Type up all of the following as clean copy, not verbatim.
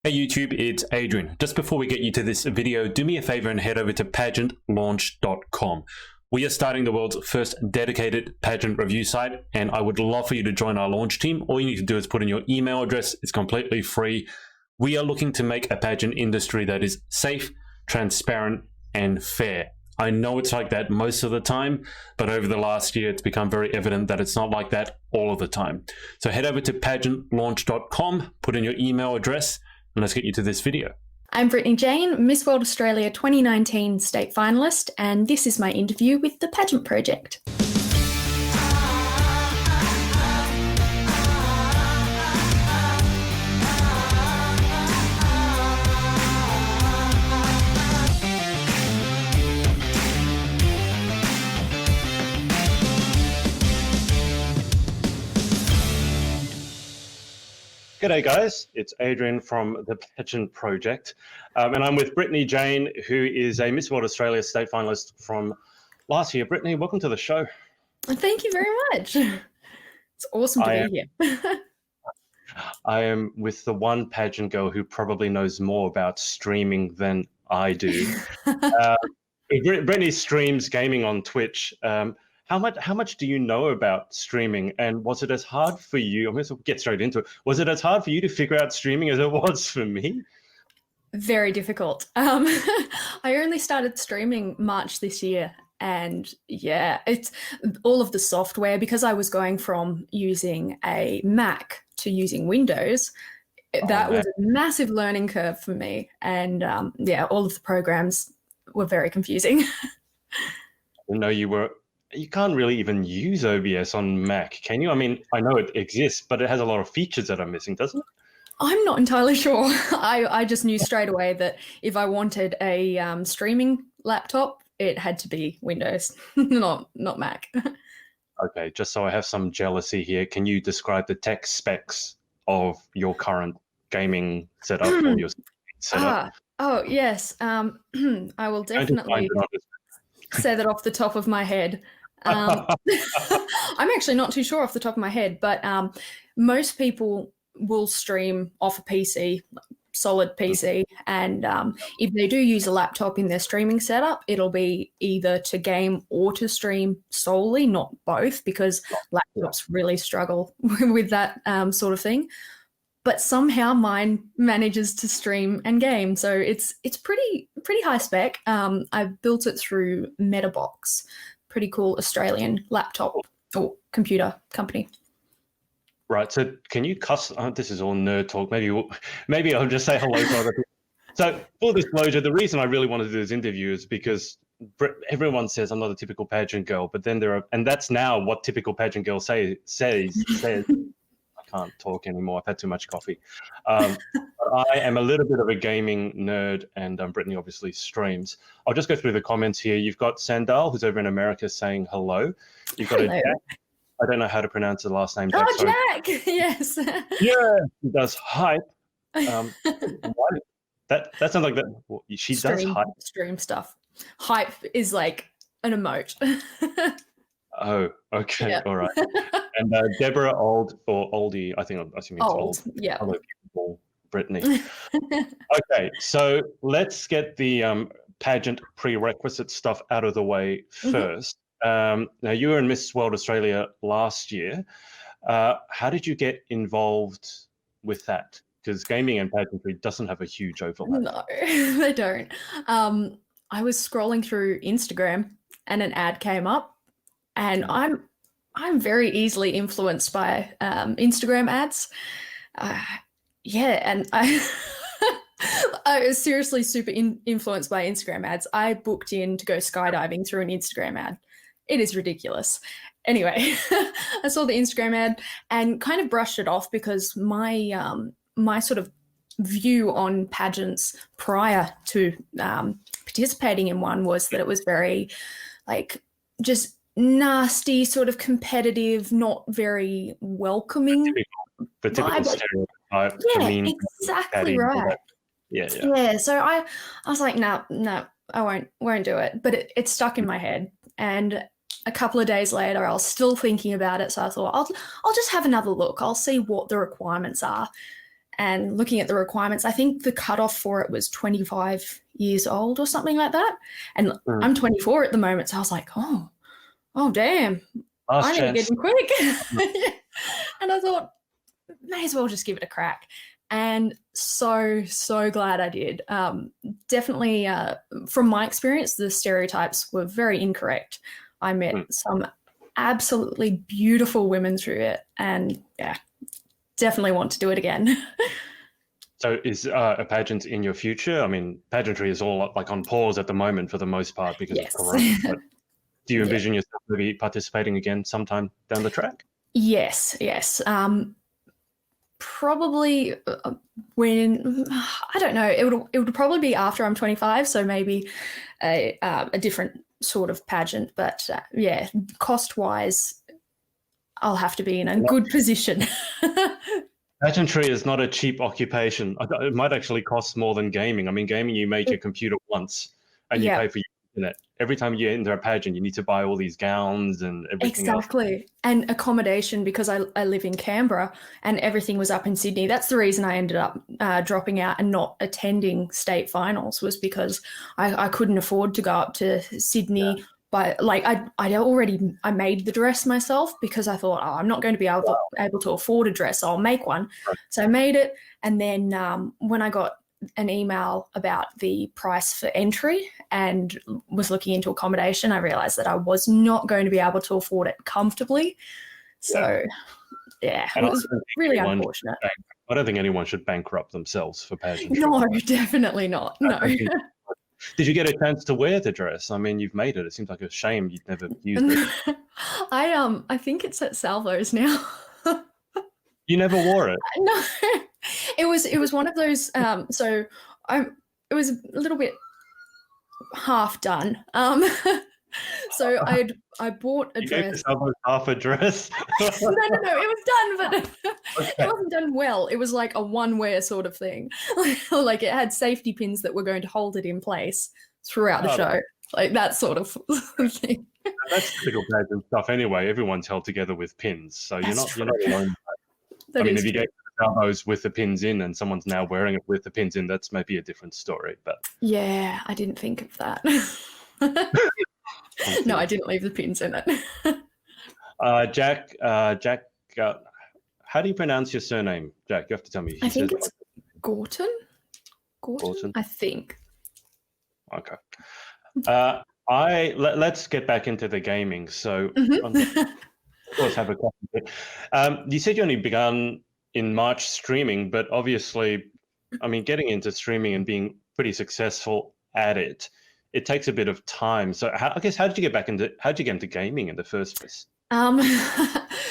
Hey YouTube, it's Adrian. Just before we get you to this video, do me a favor and head over to pageantlaunch.com. We are starting the world's first dedicated pageant review site, and I would love for you to join our launch team. All you need to do is put in your email address. It's completely free. We are looking to make a pageant industry that is safe, transparent, and fair. I know it's like that most of the time, but over the last year, it's become very evident that it's not like that all of the time. So head over to pageantlaunch.com, put in your email address, and let's get you to this video. I'm Brittany Jane, Miss World Australia 2019 state finalist, and this is my interview with the Pageant Project. G'day guys, it's Adrian from the Pageant Project, and I'm with Brittany Jane, who is a Miss World Australia state finalist from last year. Brittany, welcome to the show. Thank you very much. It's awesome to be here. I am with the one pageant girl who probably knows more about streaming than I do. Brittany streams gaming on Twitch. How much do you know about streaming, and was it as hard for you? I'm going to get straight into it. Was it as hard for you to figure out streaming as it was for me? Very difficult. I only started streaming March this year, and yeah, it's all of the software, because I was going from using a Mac to using Windows. That was a massive learning curve for me, and yeah, all of the programs were very confusing. No, you can't really even use OBS on Mac, can you? I mean, I know it exists, but it has a lot of features that are missing, doesn't it? I'm not entirely sure. I just knew straight away that if I wanted a streaming laptop, it had to be Windows, not Mac. Okay, just so I have some jealousy here, can you describe the tech specs of your current gaming setup or your setup? Oh, yes. I will definitely say that off the top of my head. I'm actually not too sure off the top of my head, but most people will stream off a PC, solid PC, and if they do use a laptop in their streaming setup, it'll be either to game or to stream solely, not both, because laptops really struggle with that sort of thing. But somehow mine manages to stream and game, so it's pretty high spec. I've built it through MetaBox, pretty cool Australian laptop or computer company. Right. So can you this is all nerd talk. Maybe I'll just say hello to other people. So full disclosure, the reason I really wanted to do this interview is because everyone says I'm not a typical pageant girl, but then and that's now what typical pageant girl says. I can't talk anymore. I've had too much coffee. I am a little bit of a gaming nerd, and Brittany obviously streams. I'll just go through the comments here. You've got Sandal, who's over in America, saying hello. You've got hello. a Jack. I don't know how to pronounce the last name. Jack. Oh, Jack! Yes. Yeah, he does hype. That sounds like that. Well, she does hype. Stream stuff. Hype is like an emote. Oh, okay, yeah. All right. And Deborah Old, or Oldie, I think it's old. Yeah. Hello, people, Brittany. Okay, so let's get the pageant prerequisite stuff out of the way first. Now, you were in Miss World Australia last year. How did you get involved with that? Because gaming and pageantry doesn't have a huge overlap. No, they don't. I was scrolling through Instagram and an ad came up, and I'm very easily influenced by Instagram ads. And I was seriously super influenced by Instagram ads. I booked in to go skydiving through an Instagram ad. It is ridiculous. Anyway, I saw the Instagram ad and kind of brushed it off, because my sort of view on pageants prior to participating in one was that it was very just nasty, sort of competitive, not very welcoming. The typical stereotype. Yeah, exactly right. Yeah. So I was like, no, I won't do it. But it stuck in my head, and a couple of days later, I was still thinking about it. So I thought, I'll just have another look. I'll see what the requirements are. and looking at the requirements, I think the cutoff for it was 25 years old or something like that. And I'm 24 at the moment. So I was like, oh damn, I need to get in quick. And I thought, may as well just give it a crack. And so glad I did. Definitely, from my experience, the stereotypes were very incorrect. I met some absolutely beautiful women through it, and yeah, definitely want to do it again. So is a pageant in your future? I mean, pageantry is all like on pause at the moment for the most part because of Corona. But do you envision yourself maybe participating again sometime down the track? Yes. Probably when, I don't know, it would probably be after I'm 25, so maybe a different sort of pageant. But yeah, cost-wise, I'll have to be in a good position. Pageantry is not a cheap occupation. It might actually cost more than gaming. I mean, gaming, you make your computer once and you pay for your internet. Every time you enter a pageant, you need to buy all these gowns and everything else. Exactly. And accommodation, because I live in Canberra and everything was up in Sydney. That's the reason I ended up dropping out and not attending state finals, was because I couldn't afford to go up to Sydney. Yeah. But like I made the dress myself because I thought, I'm not going to be able to afford a dress, so I'll make one. Right. So I made it. And then when I got an email about the price for entry and was looking into accommodation, I realized that I was not going to be able to afford it comfortably. So yeah, it was really unfortunate. I don't think anyone should bankrupt themselves for pageantry. No, definitely not. No. Did you get a chance to wear the dress? I mean, you've made it. It seems like a shame you'd never used it. I think it's at Salvo's now. You never wore it? No. It was one of those. So it was a little bit half done. So I bought a dress. You gave half a dress? No, it was done, but it wasn't done well. It was like a one-wear sort of thing. Like it had safety pins that were going to hold it in place throughout the show. Like that sort of thing. That's typical pageant stuff anyway. Everyone's held together with pins, so you're not alone. I mean, if you get elbows with the pins in and someone's now wearing it with the pins in, that's maybe a different story. But yeah, I didn't think of that. No, I didn't leave the pins in it. Jack, how do you pronounce your surname, Jack? You have to tell me. I think it's Gorton. Gorton, I think. Okay. Let's get back into the gaming. So, of course, have a question. You said you only begun in March streaming, but obviously, I mean, getting into streaming and being pretty successful at it, it takes a bit of time. So how did you get into gaming in the first place?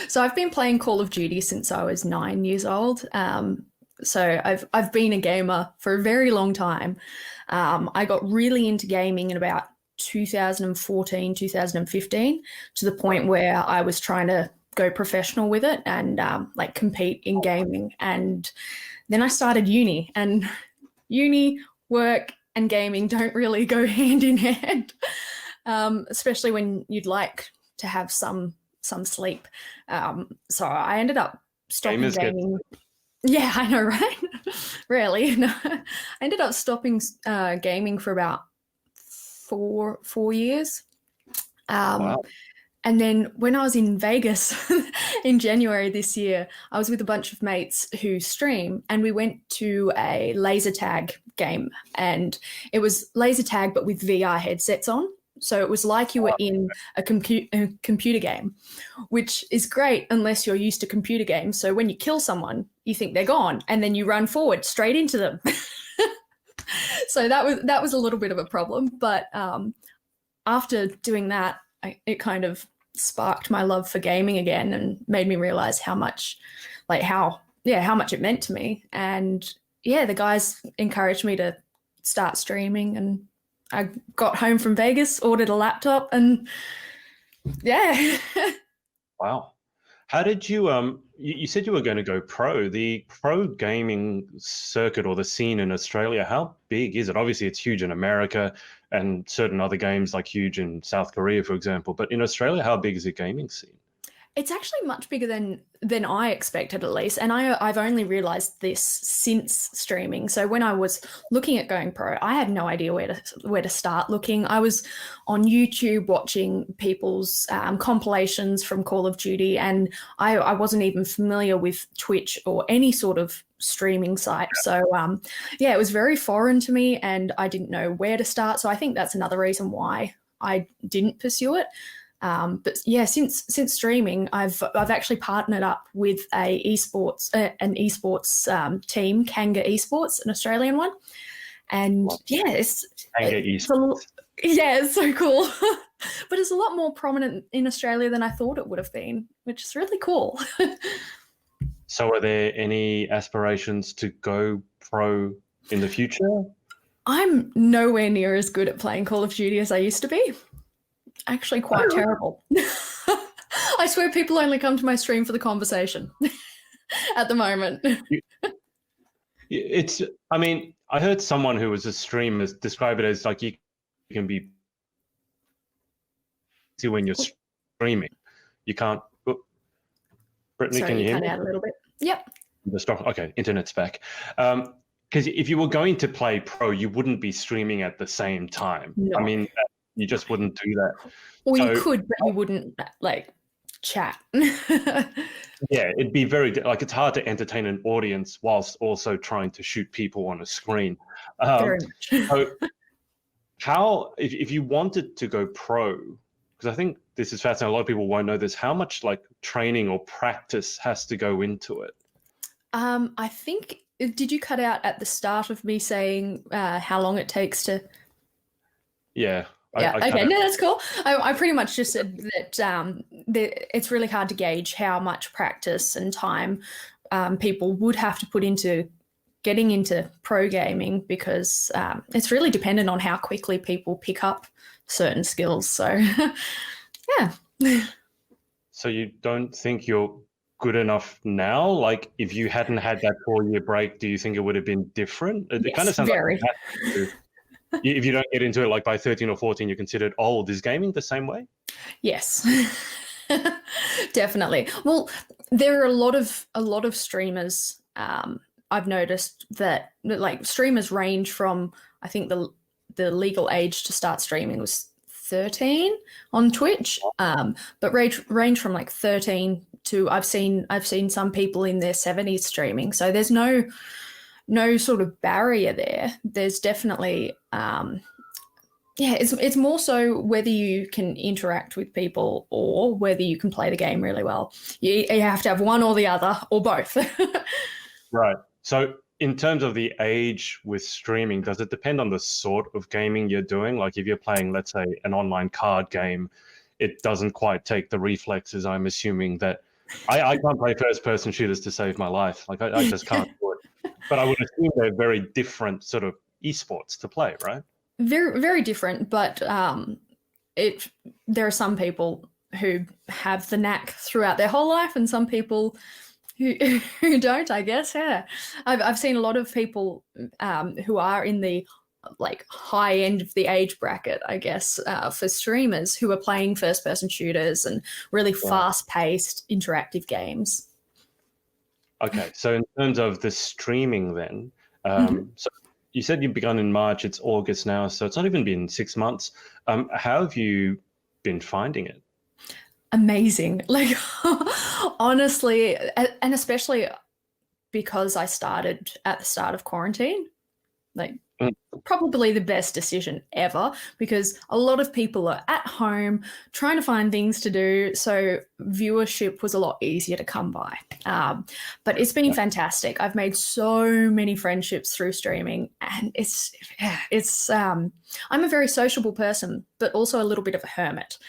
So I've been playing Call of Duty since I was 9 years old. So I've been a gamer for a very long time. I got really into gaming in about 2014, 2015, to the point where I was trying to go professional with it and like compete in gaming. And then I started uni, and uni, work and gaming don't really go hand in hand, especially when you'd like to have some sleep. So I ended up stopping gaming. Yeah, I know, right? Really. No. I ended up stopping gaming for about four years. Wow. And then when I was in Vegas in January this year, I was with a bunch of mates who stream, and we went to a laser tag game, and it was laser tag but with VR headsets on. So it was like you were in a computer game, which is great unless you're used to computer games. So when you kill someone, you think they're gone, and then you run forward straight into them. So that was a little bit of a problem. But after doing that, it kind of sparked my love for gaming again and made me realize how much it meant to me. And yeah, the guys encouraged me to start streaming, and I got home from Vegas, ordered a laptop, and yeah. Wow. How did you, you said you were going to go pro. The pro gaming circuit or the scene in Australia, how big is it? Obviously, it's huge in America and certain other games like huge in South Korea, for example. But in Australia, how big is the gaming scene? It's actually much bigger than I expected, at least. And I've only realized this since streaming. So when I was looking at going pro, I had no idea where to start looking. I was on YouTube watching people's compilations from Call of Duty, and I wasn't even familiar with Twitch or any sort of streaming site. So yeah, it was very foreign to me, and I didn't know where to start. So I think that's another reason why I didn't pursue it. But yeah, since streaming, I've actually partnered up with an esports team, Kanga Esports, an Australian one, and yeah, it's so cool. But it's a lot more prominent in Australia than I thought it would have been, which is really cool. So, are there any aspirations to go pro in the future? I'm nowhere near as good at playing Call of Duty as I used to be. Actually quite terrible. I swear people only come to my stream for the conversation at the moment. I mean, I heard someone who was a streamer describe it as like you can be when you're streaming. You can't. Brittany, sorry, can you hear me? Cut out a little bit. Yep. Okay, internet's back. Because if you were going to play pro, you wouldn't be streaming at the same time. No. I mean, you just wouldn't do that. Or you could, but you wouldn't like chat. Yeah, it'd be it's hard to entertain an audience whilst also trying to shoot people on a screen. Very much. So how, if you wanted to go pro, because I think this is fascinating, a lot of people won't know this, how much like training or practice has to go into it? I think, did you cut out at the start of me saying how long it takes to? Yeah. Yeah. Okay. No, that's cool. I pretty much just said that it's really hard to gauge how much practice and time people would have to put into getting into pro gaming, because it's really dependent on how quickly people pick up certain skills. So, yeah. So you don't think you're good enough now? Like, if you hadn't had that 4-year break, do you think it would have been different? It kind of sounds very. Like if you don't get into it, like by 13 or 14, you're considered old. Is gaming the same way? Yes, definitely. Well, there are a lot of streamers. I've noticed that like streamers range from, I think the legal age to start streaming was 13 on Twitch, but range from like 13 to I've seen some people in their 70s streaming. So there's no sort of barrier there. There's definitely, it's more so whether you can interact with people or whether you can play the game really well. You have to have one or the other or both. Right. So in terms of the age with streaming, does it depend on the sort of gaming you're doing? Like if you're playing, let's say, an online card game, it doesn't quite take the reflexes. I'm assuming that I can't play first-person shooters to save my life. Like I just can't do it. But I would assume they're very different sort of esports to play, right? Very, very different. But there are some people who have the knack throughout their whole life, and some people who don't, I guess. Yeah, I've seen a lot of people who are in the like high end of the age bracket, I guess, for streamers who are playing first-person shooters and really fast-paced interactive games. Okay, so in terms of the streaming then, so you said you've begun in March, it's August now, so it's not even been 6 months. How have you been finding it? Amazing. Like, honestly, and especially because I started at the start of quarantine, like probably the best decision ever, because a lot of people are at home trying to find things to do. So viewership was a lot easier to come by. But it's been fantastic. I've made so many friendships through streaming, and I'm a very sociable person, but also a little bit of a hermit.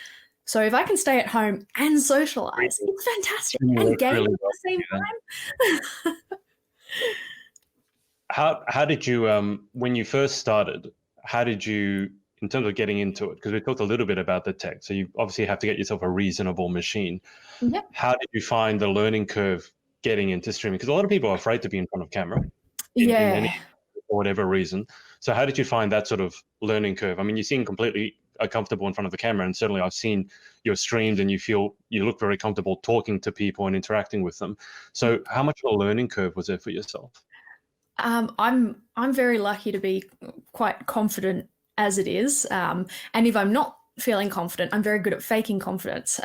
So if I can stay at home and socialize, it's fantastic. And game at the same time. How did you, when you first started, how did you, in terms of getting into it, because we talked a little bit about the tech, so you obviously have to get yourself a reasonable machine. Yep. How did you find the learning curve getting into streaming? Because a lot of people are afraid to be in front of camera for whatever reason. So how did you find that sort of learning curve? I mean, you seem completely comfortable in front of the camera. And certainly I've seen your streams and you look very comfortable talking to people and interacting with them. So how much of a learning curve was there for yourself? I'm very lucky to be quite confident as it is. And if I'm not feeling confident, I'm very good at faking confidence.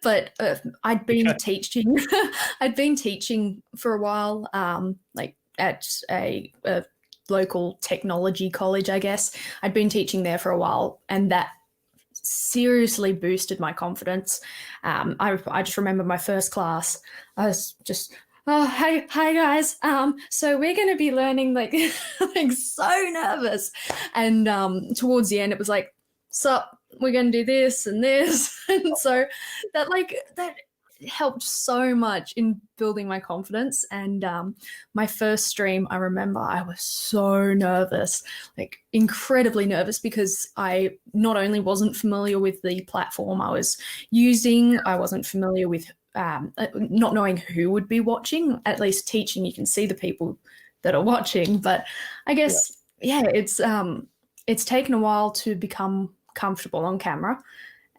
But I'd been teaching, I'd been teaching for a while, like at a local technology college, I guess. I'd been teaching there for a while, and that seriously boosted my confidence. I just remember my first class, I was just, oh, hi guys. So we're going to be learning, like, like so nervous. And towards the end, it was like, sup, we're going to do this and this. And so that helped so much in building my confidence. And my first stream, I remember I was so nervous, like incredibly nervous, because I not only wasn't familiar with the platform I was using, I wasn't familiar with not knowing who would be watching. At least teaching, you can see the people that are watching. But I guess, it's taken a while to become comfortable on camera.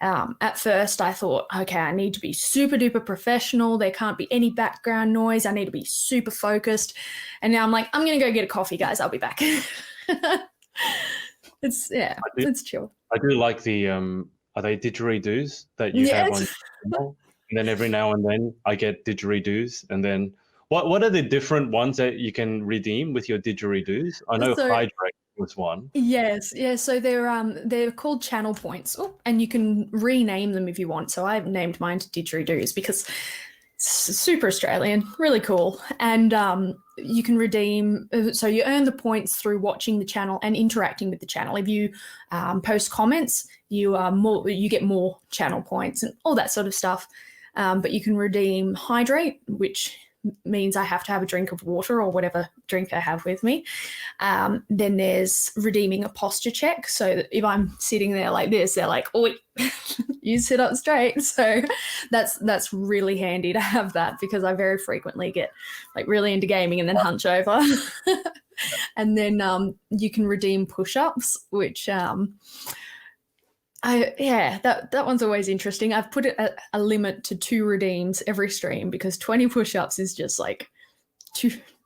At first I thought, okay, I need to be super duper professional. There can't be any background noise. I need to be super focused. And now I'm like, I'm going to go get a coffee, guys. I'll be back. It's chill. I do like the, are they didgeridoos that you have on your channel? And then every now and then I get didgeridoos. And then what are the different ones that you can redeem with your didgeridoos? I know Hydrate was one. Yes, yeah. So they're called channel points, and you can rename them if you want. So I've named mine to didgeridoos because it's super Australian, really cool. And you can redeem. So you earn the points through watching the channel and interacting with the channel. If you post comments, you get more channel points and all that sort of stuff. But you can redeem Hydrate, which means I have to have a drink of water or whatever drink I have with me. Then there's redeeming a posture check. So that if I'm sitting there like this, they're like, oh, you sit up straight. So that's really handy to have that, because I very frequently get like really into gaming and then hunch over. And then you can redeem push-ups, which that one's always interesting. I've put it at a limit to 2 redeems every stream, because 20 push-ups is just like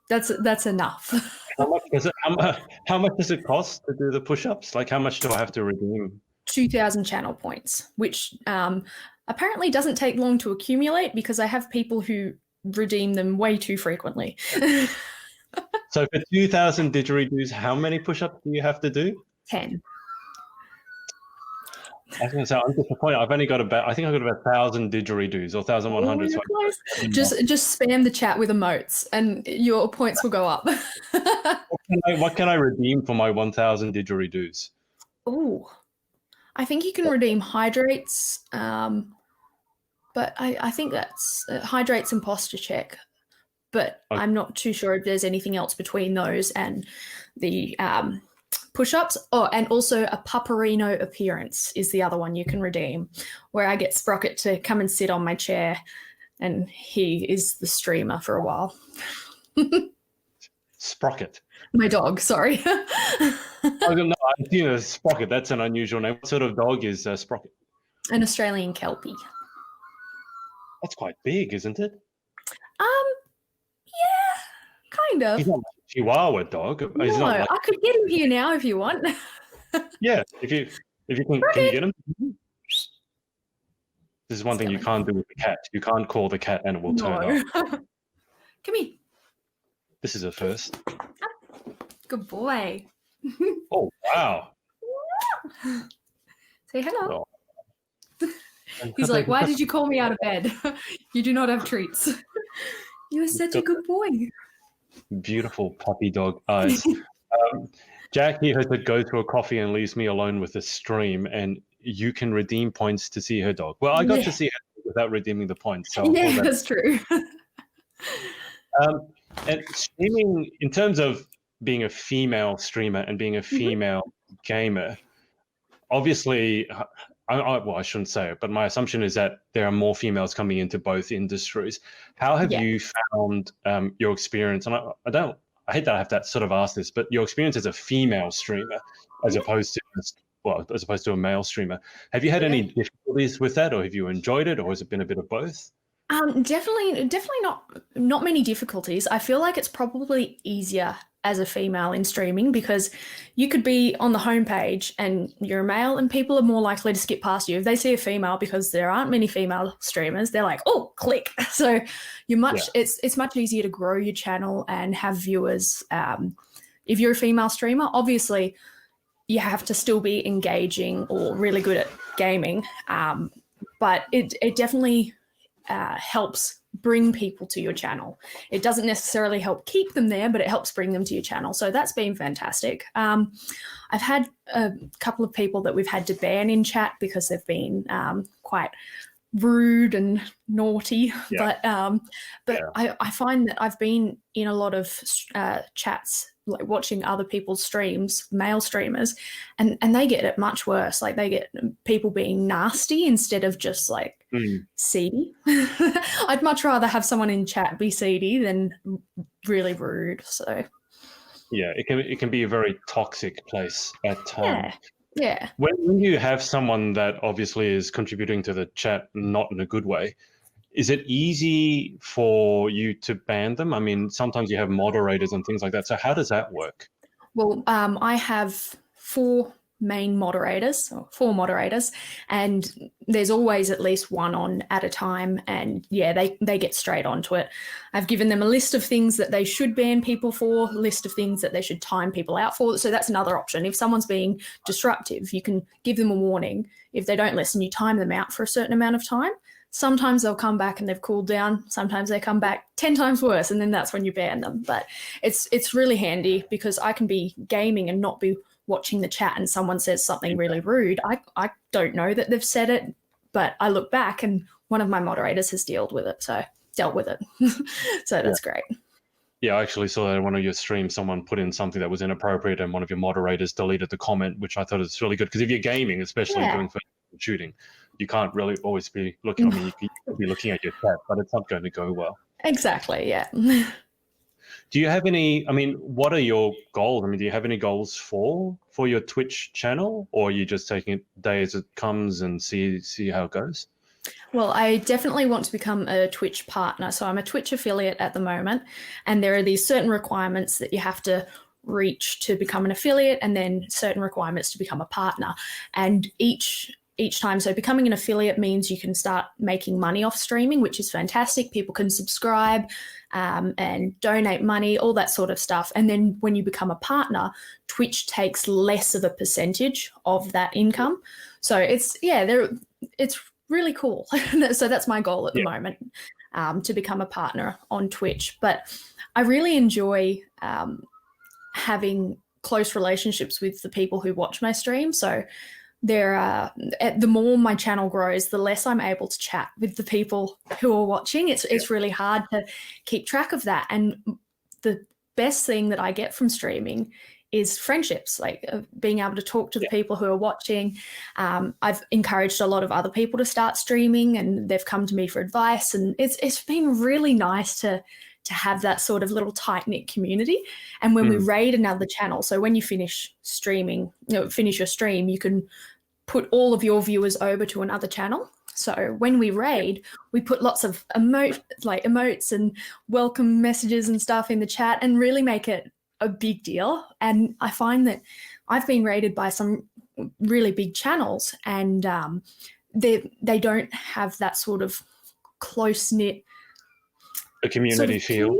that's enough. How much does it cost to do the push-ups? Like, how much do I have to redeem? 2,000 channel points, which apparently doesn't take long to accumulate, because I have people who redeem them way too frequently. So for 2,000 didgeridoos, how many push-ups do you have to do? 10. I was going to say, I'm disappointed. I think I've got about 1,000 didgeridoos or 1,100. So just spam the chat with emotes and your points will go up. What can I redeem for my 1,000 didgeridoos? Oh, I think you can redeem hydrates, but I think that's hydrates and posture check. But okay. I'm not too sure if there's anything else between those and the push-ups. Oh, and also a Paparino appearance is the other one you can redeem, where I get Sprocket to come and sit on my chair, and he is the streamer for a while. Sprocket? My dog, sorry. Sprocket, that's an unusual name. What sort of dog is Sprocket? An Australian Kelpie. That's quite big, isn't it? Yeah, kind of. He's not like a Chihuahua dog. No, I could get him here now if you want. Yeah, if you can you get him? This is one thing you can't do with the cat. You can't call the cat and it will turn up. Come here. This is a first. Good boy. Oh, wow. Say hello. Oh. He's like, why did you call me out of bed? You do not have treats. You are such a good boy. Beautiful puppy dog eyes. Jackie has to go to a coffee and leaves me alone with the stream, and you can redeem points to see her dog. Well, I got to see her without redeeming the points. So yeah, that's true. And streaming, in terms of being a female streamer and being a female gamer, obviously, I shouldn't say it, but my assumption is that there are more females coming into both industries. How have you found your experience? And I hate that I have to sort of ask this, but your experience as a female streamer as opposed to well, as opposed to a male streamer. Have you had any difficulties with that, or have you enjoyed it, or has it been a bit of both? Definitely not many difficulties. I feel like it's probably easier as a female in streaming because you could be on the homepage and you're a male and people are more likely to skip past you. If they see a female, because there aren't many female streamers, they're like, oh, click. So it's much easier to grow your channel and have viewers. If you're a female streamer, obviously you have to still be engaging or really good at gaming. But it definitely helps bring people to your channel. It doesn't necessarily help keep them there, but it helps bring them to your channel. So that's been fantastic. I've had a couple of people that we've had to ban in chat because they've been quite rude and naughty. Yeah. But I find that I've been in a lot of chats, like watching other people's streams, male streamers, and they get it much worse. Like they get people being nasty instead of just like seedy. I'd much rather have someone in chat be seedy than really rude. So yeah, it can be a very toxic place at times. Yeah. When you have someone that obviously is contributing to the chat not in a good way, is it easy for you to ban them? I mean, sometimes you have moderators and things like that. So how does that work? Well, I have four moderators, and there's always at least one on at a time. And yeah, they get straight onto it. I've given them a list of things that they should ban people for, a list of things that they should time people out for. So that's another option. If someone's being disruptive, you can give them a warning. If they don't listen, you time them out for a certain amount of time. Sometimes they'll come back and they've cooled down. Sometimes they come back 10 times worse, and then that's when you ban them. But it's really handy because I can be gaming and not be watching the chat and someone says something really rude. I don't know that they've said it, but I look back and one of my moderators has dealt with it. So that's great. Yeah, I actually saw that in one of your streams, someone put in something that was inappropriate and one of your moderators deleted the comment, which I thought was really good. Because if you're gaming, especially doing shooting, you can't really always be looking. I mean, you could be looking at your chat, but it's not going to go well. Exactly, yeah. Do you have any, I mean, what are your goals? I mean, do you have any goals for your Twitch channel, or are you just taking it day as it comes and see how it goes? Well, I definitely want to become a Twitch partner. So I'm a Twitch affiliate at the moment, and there are these certain requirements that you have to reach to become an affiliate, and then certain requirements to become a partner. And each time, so becoming an affiliate means you can start making money off streaming, which is fantastic. People can subscribe and donate money, all that sort of stuff. And then when you become a partner, Twitch takes less of a percentage of that income. So it's really cool. So that's my goal at the moment, to become a partner on Twitch. But I really enjoy having close relationships with the people who watch my stream. So the more my channel grows, the less I'm able to chat with the people who are watching. It's really hard to keep track of that. And the best thing that I get from streaming is friendships, like being able to talk to the people who are watching. I've encouraged a lot of other people to start streaming, and they've come to me for advice. And it's been really nice to have that sort of little tight-knit community. And when we raid another channel, so when you finish streaming, finish your stream, you can put all of your viewers over to another channel. So when we raid, we put lots of emotes and welcome messages and stuff in the chat and really make it a big deal. And I find that I've been raided by some really big channels, and they don't have that sort of close-knit community feel.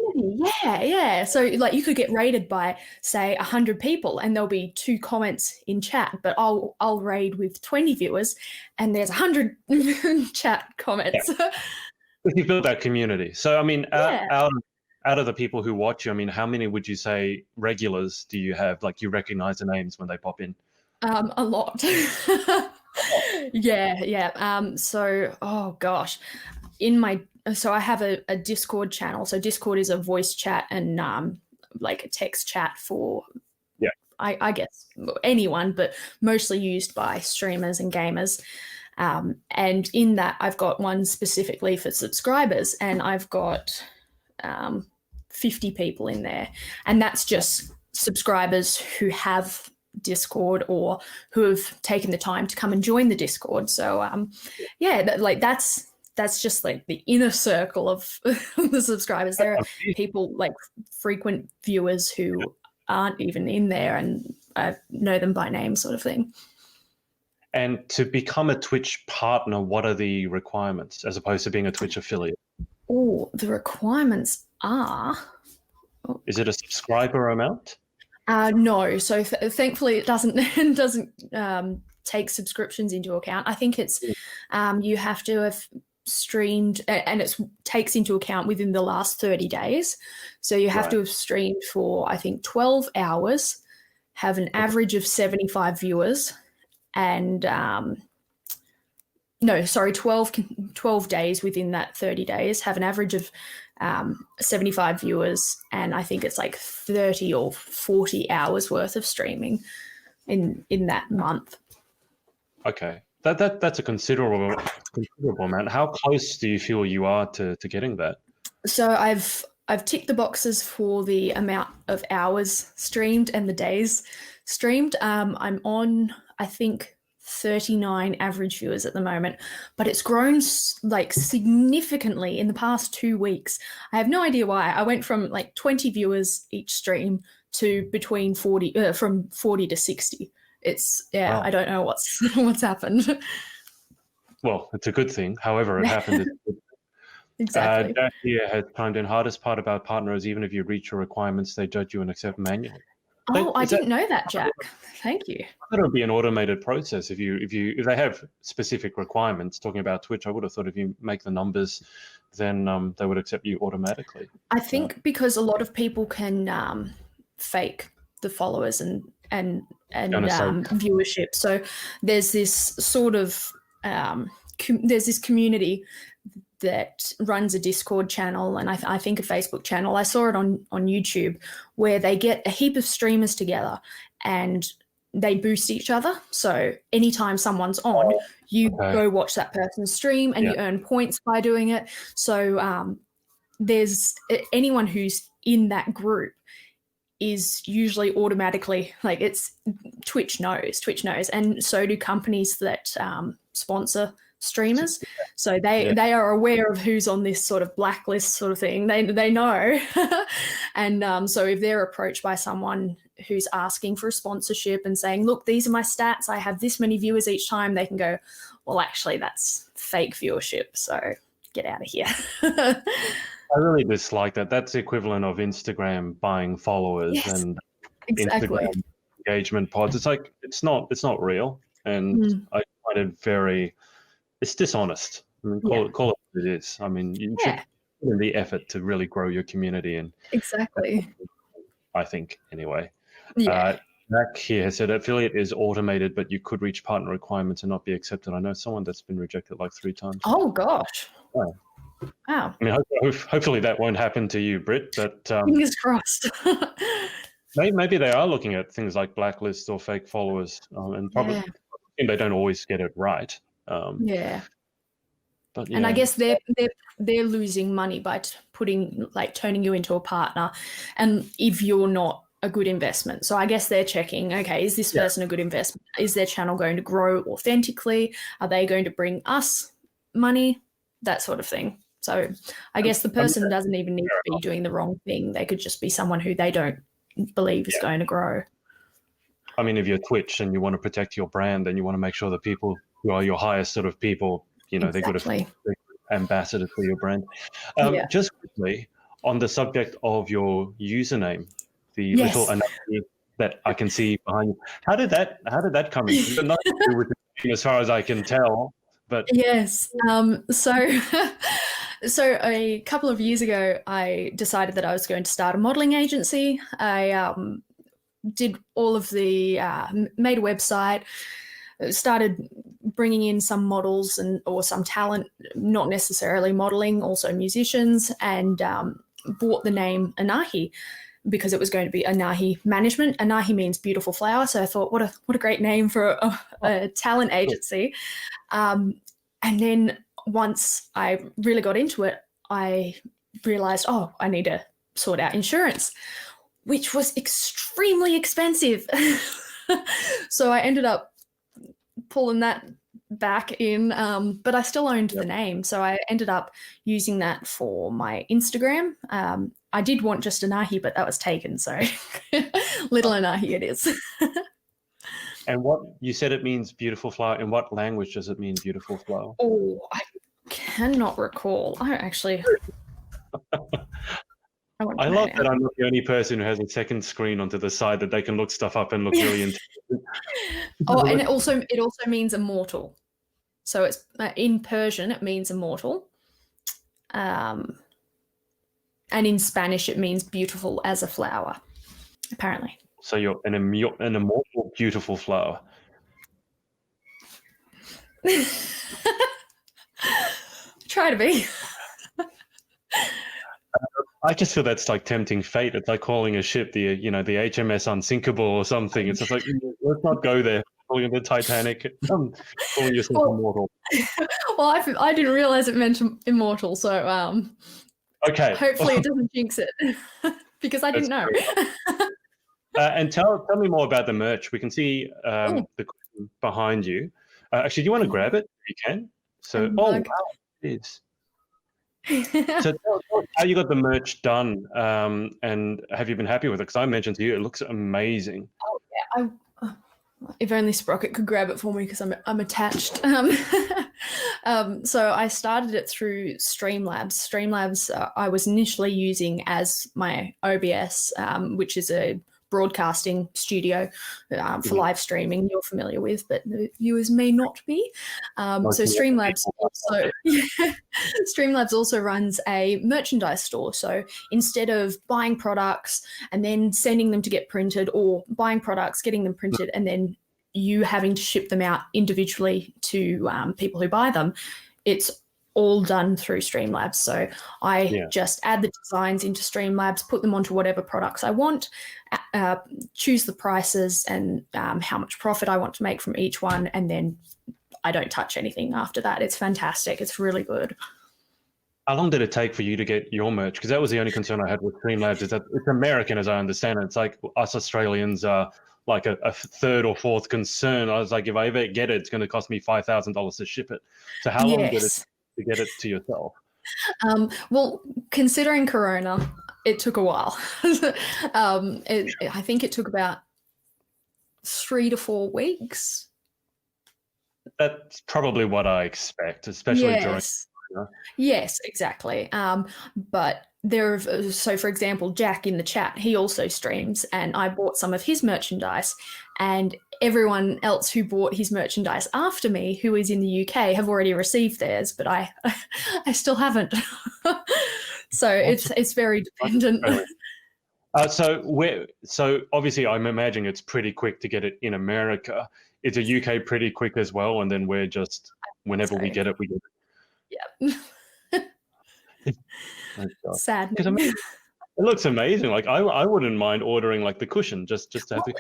Yeah. So like you could get raided by, say, 100 people and there'll be 2 comments in chat, but I'll raid with 20 viewers and there's 100 chat comments. Yeah. You build that community. So I mean, out of the people who watch you, I mean, how many would you say regulars do you have? Like you recognize the names when they pop in? A lot. Yeah. So, oh gosh, so I have a Discord channel. So Discord is a voice chat and like a text chat for, I guess, anyone, but mostly used by streamers and gamers. And in that, I've got one specifically for subscribers, and I've got 50 people in there. And that's just subscribers who have Discord or who have taken the time to come and join the Discord. So that's just like the inner circle of the subscribers. There are people like frequent viewers who aren't even in there, and I know them by name, sort of thing. And to become a Twitch partner, what are the requirements as opposed to being a Twitch affiliate? Oh, the requirements are... Is it a subscriber amount? No. So thankfully it doesn't take subscriptions into account. I think it's you have to have streamed, and it takes into account within the last 30 days. So you have to have streamed for, I think, 12 hours, have an average of 75 viewers, and 12 days within that 30 days, have an average of 75 viewers, and I think it's like 30 or 40 hours worth of streaming in that month. Okay, that's a considerable amount. How close do you feel you are to getting that? So I've ticked the boxes for the amount of hours streamed and the days streamed. I'm on, I think, 39 average viewers at the moment, but it's grown like significantly in the past 2 weeks. I have no idea why. I went from like 20 viewers each stream to between 40 to 60. It's wow. I don't know what's happened. Well, it's a good thing. However, it happened. Exactly. Jack here has chimed in. Hardest part about partner is even if you reach your requirements, they judge you and accept manually. Oh, I didn't know that, Jack. Thank you. I thought it would be an automated process. If they have specific requirements, talking about Twitch, I would have thought if you make the numbers, then they would accept you automatically. I think because a lot of people can fake the followers and viewership. So there's this sort of there's this community that runs a Discord channel and I think a Facebook channel. I saw it on YouTube where they get a heap of streamers together and they boost each other. So anytime someone's on, you go watch that person's stream and you earn points by doing it. So there's anyone who's in that group is usually automatically, like, it's Twitch knows, and so do companies that sponsor streamers. So they are aware of who's on this sort of blacklist sort of thing. They know. And so if they're approached by someone who's asking for a sponsorship and saying, look, these are my stats, I have this many viewers each time, they can go, well, actually, that's fake viewership, so get out of here. I really dislike that. That's the equivalent of Instagram buying followers and Instagram engagement pods. It's like it's not real, and I find it it's dishonest. I mean, call it what it is. I mean, you should put in the effort to really grow your community, and I think anyway. Jack here has said affiliate is automated, but you could reach partner requirements and not be accepted. I know someone that's been rejected like 3 times. Oh gosh. Oh. Wow. I mean, hopefully that won't happen to you, Britt. But fingers crossed. maybe they are looking at things like blacklists or fake followers, and probably they don't always get it right. But and I guess they're losing money by turning you into a partner, and if you're not a good investment. So I guess they're checking, okay, is this person a good investment? Is their channel going to grow authentically? Are they going to bring us money? That sort of thing. So I guess the person doesn't even need to be doing the wrong thing. They could just be someone who they don't believe is going to grow. I mean, if you're Twitch and you want to protect your brand, then you want to make sure the people who are your highest sort of people, they're good ambassadors for your brand. Just quickly, on the subject of your username, the little analogy that I can see behind you, how did that come in? It's got nothing to do with it, as far as I can tell. But yes. So a couple of years ago, I decided that I was going to start a modeling agency. I did all of the made a website, started bringing in some models or some talent, not necessarily modeling, also musicians, and bought the name Anahi because it was going to be Anahi Management. Anahi means beautiful flower, so I thought, what a great name for a talent agency. And then once I really got into it, I realized, I need to sort out insurance, which was extremely expensive. So I ended up pulling that back in, but I still owned the name. So I ended up using that for my Instagram. I did want just Anahi, but that was taken. So Little Anahi it is. And what you said, it means beautiful flower. In what language does it mean beautiful flower? Oh, I cannot recall. I actually. I love that I'm not the only person who has a second screen onto the side that they can look stuff up and look really intelligent. Oh, and it also means immortal. So it's in Persian it means immortal, and in Spanish it means beautiful as a flower, apparently. So you're an immortal, beautiful flower. Try to be. I just feel that's like tempting fate. It's like calling a ship the HMS Unsinkable or something. It's just like, let's not go there. Calling it the Titanic, calling yourself immortal. Well, I didn't realize it meant immortal, so okay. Hopefully it doesn't jinx it, because I didn't know. And tell me more about the merch. We can see the behind you. Actually, do you want to grab it? You can. So, wow, it is. So tell us how you got the merch done, and have you been happy with it? Because I mentioned to you, it looks amazing. Oh yeah, if only Sprocket could grab it for me, because I'm attached. So I started it through Streamlabs. Streamlabs I was initially using as my OBS, which is a broadcasting studio for live streaming. You're familiar with, but the viewers may not be. So Streamlabs also runs a merchandise store. So instead of buying products and then sending them to get printed, or buying products, getting them printed, and then you having to ship them out individually to people who buy them, it's all done through Streamlabs. So I just add the designs into Streamlabs, put them onto whatever products I want, choose the prices and how much profit I want to make from each one, and then I don't touch anything after that. It's fantastic. It's really good. How long did it take for you to get your merch? Because that was the only concern I had with Streamlabs, is that it's American, as I understand it. It's like us Australians are like a third or fourth concern. I was like, if I ever get it, it's going to cost me $5,000 to ship it. So how long did it to get it to yourself? Well, considering Corona, it took a while. I think it took about 3 to 4 weeks. That's probably what I expect, especially during. Yes, exactly. But so for example, Jack in the chat, he also streams, and I bought some of his merchandise, and everyone else who bought his merchandise after me, who is in the UK, have already received theirs, but I still haven't. So it's very dependent. So obviously I'm imagining it's pretty quick to get it in America. Is the UK pretty quick as well? And then we're just, whenever we get it, we get it. Yeah. Sad. Because it looks amazing. Like I wouldn't mind ordering like the cushion just to have to.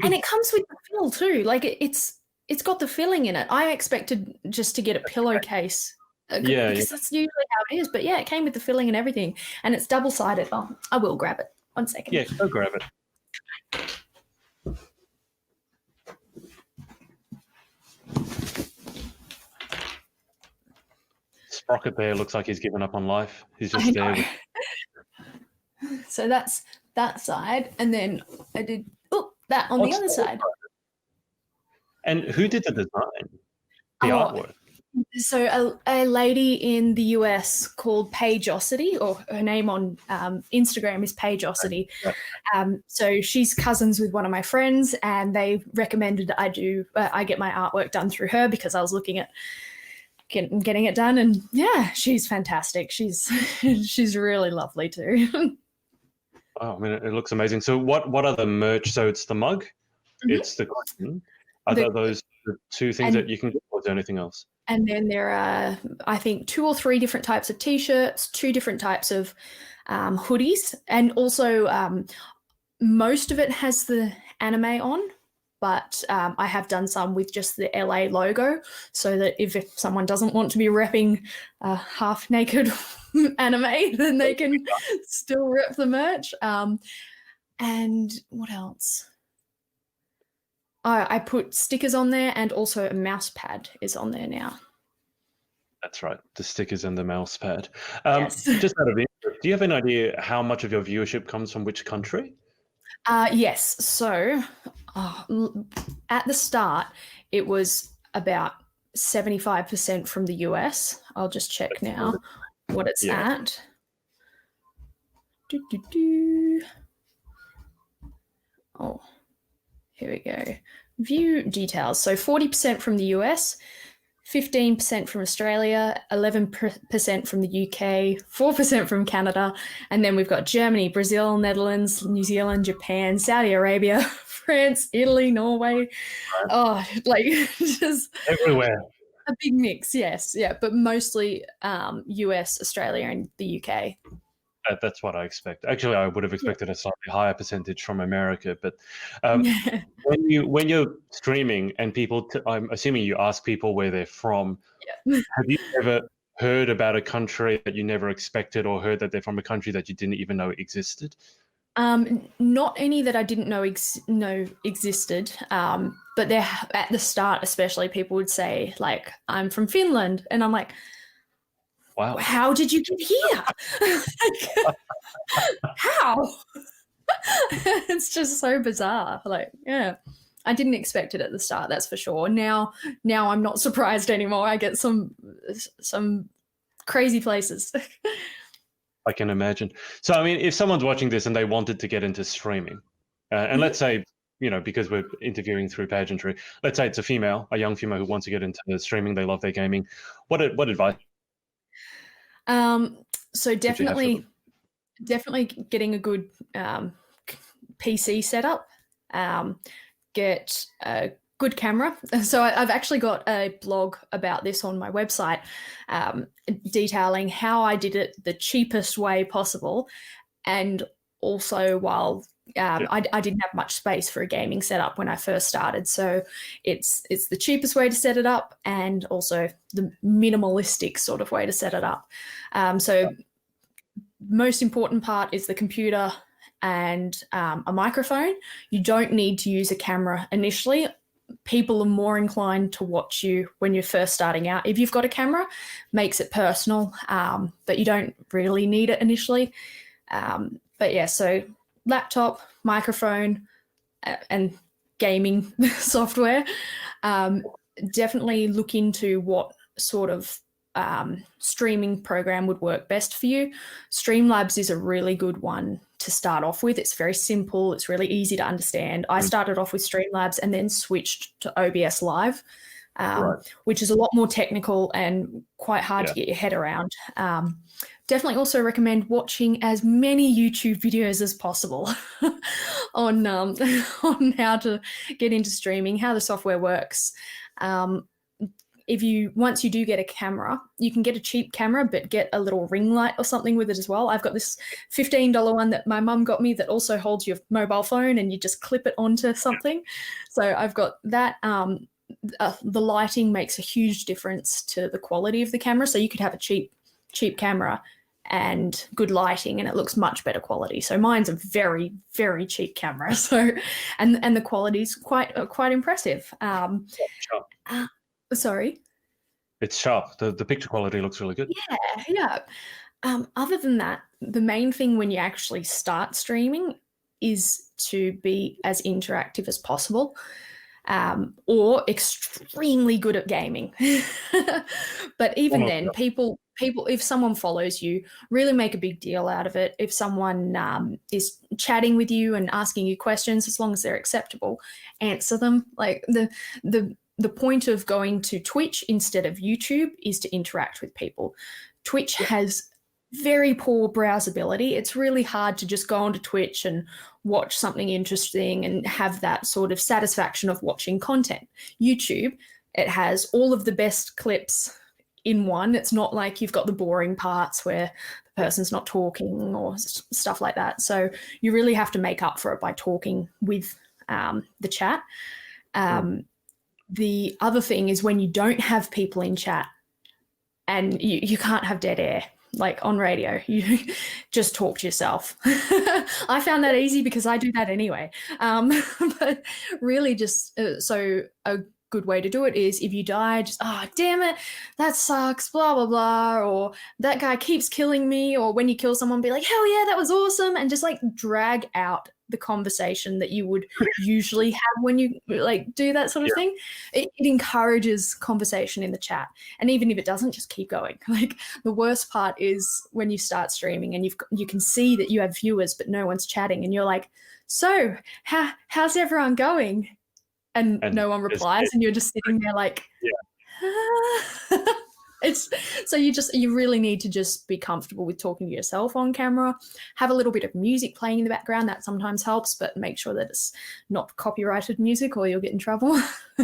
And it comes with the fill too. Like it's got the filling in it. I expected just to get a pillowcase. Because that's usually how it is. But yeah, it came with the filling and everything, and it's double-sided. Oh, I will grab it. 1 second. Yeah, go grab it. Sprocket there looks like he's given up on life. He's just there. So that's that side, and then I did that on the other side. And who did the design? The artwork? So a lady in the US called Pageosity, or her name on Instagram is Pageosity. So she's cousins with one of my friends, and they recommended I get my artwork done through her, because I was looking at getting it done, and yeah, she's fantastic. She's really lovely too. Oh, I mean, it looks amazing. So what are the merch? So it's the mug, it's the cushion. Are those the two things that you can get, or is there anything else? And then there are, I think, 2 or 3 different types of T-shirts, 2 different types of hoodies, and also most of it has the anime on, but I have done some with just the LA logo, so that if someone doesn't want to be repping half-naked anime, then they can still rep the merch. And what else? I put stickers on there, and also a mouse pad is on there now. That's right, the stickers and the mouse pad. Yes. Just out of interest, do you have an idea how much of your viewership comes from which country? Yes. So at the start, it was about 75% from the US. I'll just check now what it's at. Oh, here we go. View details. So 40% from the US, 15% from Australia, 11% from the UK, 4% from Canada, and then we've got Germany, Brazil, Netherlands, New Zealand, Japan, Saudi Arabia, France, Italy, Norway. Oh, like just Everywhere. a big mix, yes. Yeah, but mostly US, Australia, and the UK. That's what I expect. Actually, I would have expected a slightly higher percentage from America, but when you're streaming and people, I'm assuming you ask people where they're from. Yeah. Have you ever heard about a country that you never expected, or heard that they're from a country that you didn't even know existed? Not any that I didn't know existed, but they're at the start, especially people would say like, "I'm from Finland," and I'm like, "Wow, how did you get here? How?" It's just so bizarre. Like, yeah, I didn't expect it at the start. That's for sure. Now I'm not surprised anymore. I get some crazy places. I can imagine. So, I mean, if someone's watching this and they wanted to get into streaming, and let's say, because we're interviewing through Pageantry, let's say it's a young female who wants to get into streaming, they love their gaming. What advice? So definitely getting a good PC setup. Get a good camera. So I've actually got a blog about this on my website, detailing how I did it the cheapest way possible, and also while I didn't have much space for a gaming setup when I first started, so it's the cheapest way to set it up, and also the minimalistic sort of way to set it up. So most important part is the computer and a microphone. You don't need to use a camera initially. People are more inclined to watch you when you're first starting out. If you've got a camera, makes it personal, but you don't really need it initially. But yeah, so laptop, microphone, and gaming software. Definitely look into what sort of streaming program would work best for you. Streamlabs is a really good one to start off with. It's very simple. It's really easy to understand. I started off with Streamlabs and then switched to OBS Live, which is a lot more technical and quite hard to get your head around. Definitely also recommend watching as many YouTube videos as possible on how to get into streaming, how the software works. Once you do get a camera, you can get a cheap camera, but get a little ring light or something with it as well. I've got this $15 one that my mum got me that also holds your mobile phone, and you just clip it onto something. So I've got that. The lighting makes a huge difference to the quality of the camera. So you could have a cheap camera and good lighting, and it looks much better quality. So mine's a very, very cheap camera. So, and the quality's quite impressive. Sorry? It's sharp. The picture quality looks really good. Yeah. Other than that, the main thing when you actually start streaming is to be as interactive as possible, or extremely good at gaming. But even then, people, if someone follows you, really make a big deal out of it. If someone is chatting with you and asking you questions, as long as they're acceptable, answer them. Like the point of going to Twitch instead of YouTube is to interact with people. Twitch has very poor browsability. It's really hard to just go onto Twitch and watch something interesting and have that sort of satisfaction of watching content. YouTube, it has all of the best clips in one. It's not like you've got the boring parts where the person's not talking or stuff like that. So you really have to make up for it by talking with the chat. The other thing is when you don't have people in chat, and you can't have dead air. like on radio, you just talk to yourself. I found that easy because I do that anyway. But really just so a good way to do it is if you die, just, oh, damn it, that sucks, blah, blah, blah, or that guy keeps killing me, or when you kill someone, be like, hell yeah, that was awesome, and just like drag out the conversation that you would usually have when you like do that sort of thing. It encourages conversation in the chat, and even if it doesn't, just keep going. Like the worst part is when you start streaming and you can see that you have viewers but no one's chatting, and you're like, so how's everyone going? And no one replies, and you're just sitting there like, it's so you really need to just be comfortable with talking to yourself on camera. Have a little bit of music playing in the background. That sometimes helps, but make sure that it's not copyrighted music or you'll get in trouble.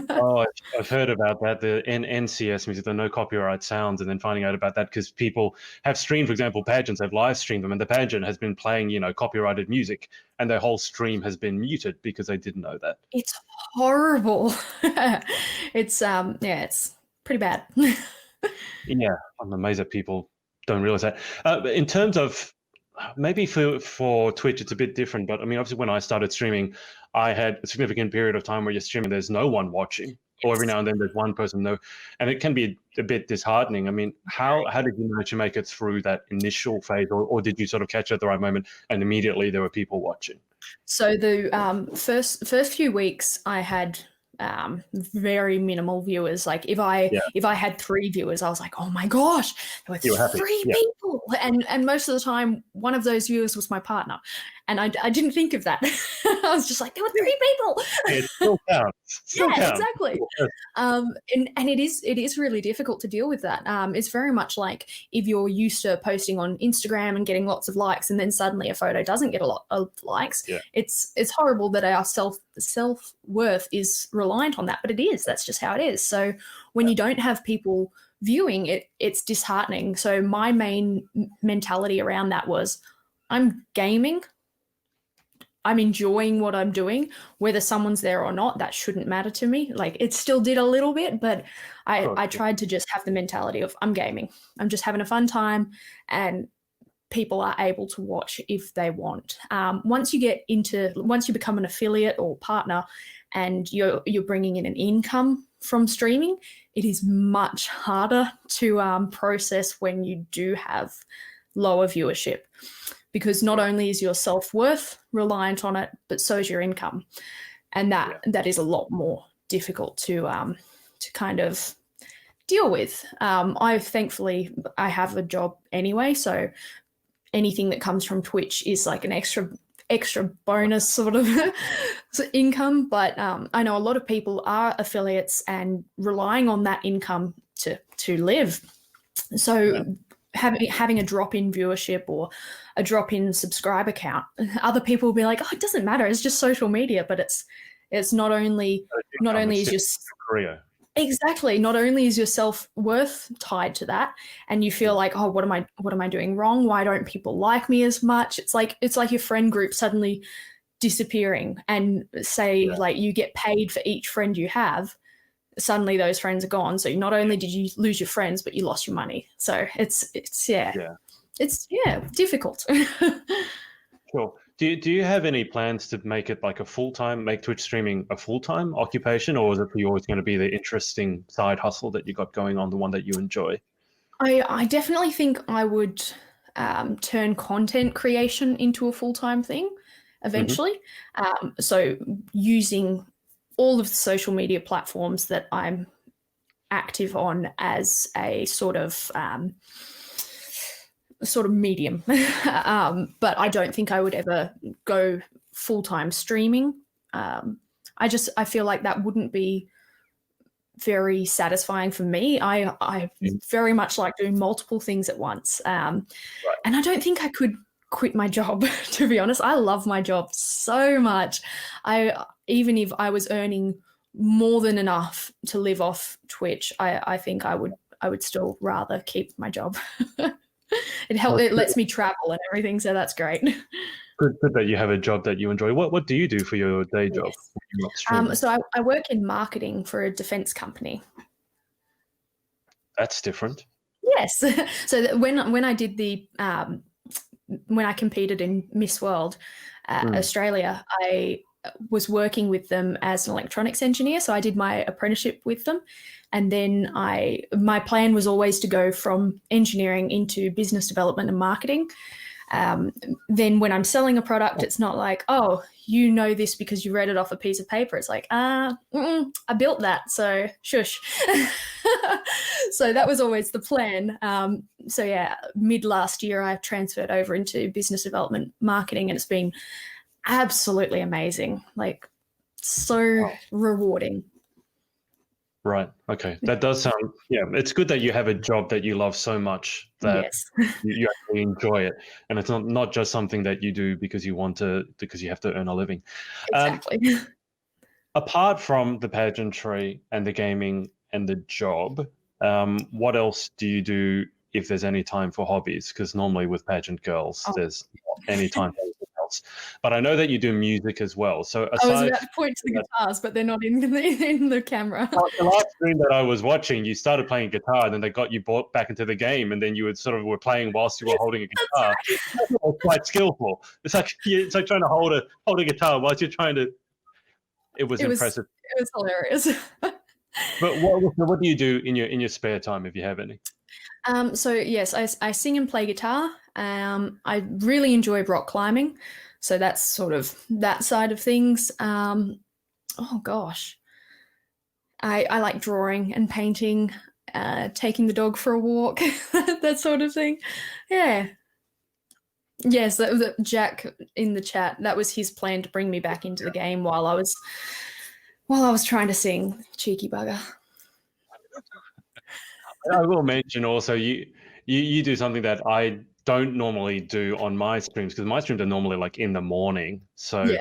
Oh, I've heard about that, the NCS music, the no copyright sounds, and then finding out about that because people have streamed, for example, pageants, have live streamed them, and the pageant has been playing, copyrighted music, and their whole stream has been muted because they didn't know that. It's horrible. It's it's pretty bad. Yeah, I'm amazed that people don't realize that. In terms of maybe for Twitch, it's a bit different. But I mean, obviously, when I started streaming, I had a significant period of time where you're streaming, there's no one watching, or every now and then there's one person, and it can be a bit disheartening. I mean, how did you manage to make it through that initial phase, or did you sort of catch it at the right moment and immediately there were people watching? So the first few weeks, I had very minimal viewers. Like if I had 3 viewers, I was like, oh my gosh, there were 3 people, and most of the time one of those viewers was my partner, and I didn't think of that. I was just like, there were 3 people. It still counts. Exactly. And it is really difficult to deal with that. It's very much like if you're used to posting on Instagram and getting lots of likes, and then suddenly a photo doesn't get a lot of likes. It's horrible that our self-worth is reliant on that, but it is. That's just how it is. So when you don't have people viewing it, it's disheartening. So my main mentality around that was, I'm gaming, I'm enjoying what I'm doing, whether someone's there or not, that shouldn't matter to me. Like it still did a little bit, but I tried to just have the mentality of, I'm gaming, I'm just having a fun time, and people are able to watch if they want. Once you become an affiliate or partner and you're bringing in an income from streaming, it is much harder to process when you do have lower viewership, because not only is your self-worth reliant on it, but so is your income. And that is a lot more difficult to kind of deal with. Thankfully I have a job anyway, so anything that comes from Twitch is like an extra bonus sort of income. But I know a lot of people are affiliates and relying on that income to live. So having a drop in viewership or a drop in subscriber count, other people will be like, oh, it doesn't matter, it's just social media. But it's not only is your career. Exactly. Not only is your self-worth tied to that, and you feel like, oh, what am I doing wrong? Why don't people like me as much? It's like your friend group suddenly disappearing, and say like you get paid for each friend you have. Suddenly those friends are gone. So not only did you lose your friends, but you lost your money. So it's difficult. Sure. Do you have any plans to make it like make Twitch streaming a full-time occupation, or is it always going to be the interesting side hustle that you got going on, the one that you enjoy? I definitely think I would turn content creation into a full-time thing eventually. So using all of the social media platforms that I'm active on as a sort of medium. But I don't think I would ever go full-time streaming. I feel like that wouldn't be very satisfying for me. I very much like doing multiple things at once. And I don't think I could quit my job, to be honest. I love my job so much. Even if I was earning more than enough to live off Twitch, I think I would still rather keep my job. It lets me travel and everything, so that's great. Good that you have a job that you enjoy. What do you do for your day job? Yes. So I work in marketing for a defense company. That's different. Yes. So when I did when I competed in Miss World Australia, I was working with them as an electronics engineer. So I did my apprenticeship with them. And then my plan was always to go from engineering into business development and marketing. Then when I'm selling a product, it's not like, oh, you know this because you read it off a piece of paper. It's like, I built that, so shush. So that was always the plan. So yeah, mid last year, I transferred over into business development marketing, and it's been absolutely amazing. Like, so rewarding. Right. Okay. That does sound, it's good that you have a job that you love so much that you actually enjoy it. And it's not just something that you do because you have to earn a living. Exactly. Apart from the pageantry and the gaming and the job, what else do you do if there's any time for hobbies? Because normally with pageant girls, there's not any time for anything else. But I know that you do music as well. So I was about to point to the guitars, but they're not in the camera. The last stream that I was watching, you started playing guitar, and then they got you brought back into the game, and then you were playing whilst you were holding a guitar. That's quite skillful. It's like trying to hold a guitar whilst you're trying to. It was impressive. It was hilarious. But what do you do in your spare time, if you have any? So yes, I sing and play guitar. I really enjoy rock climbing, so that's sort of that side of things. Oh gosh, I like drawing and painting, taking the dog for a walk, that sort of thing. Yeah. Yes, that was Jack in the chat. That was his plan to bring me back into the game while I was trying to sing. Cheeky bugger. I will mention also you do something that I don't normally do on my streams, because my streams are normally like in the morning. So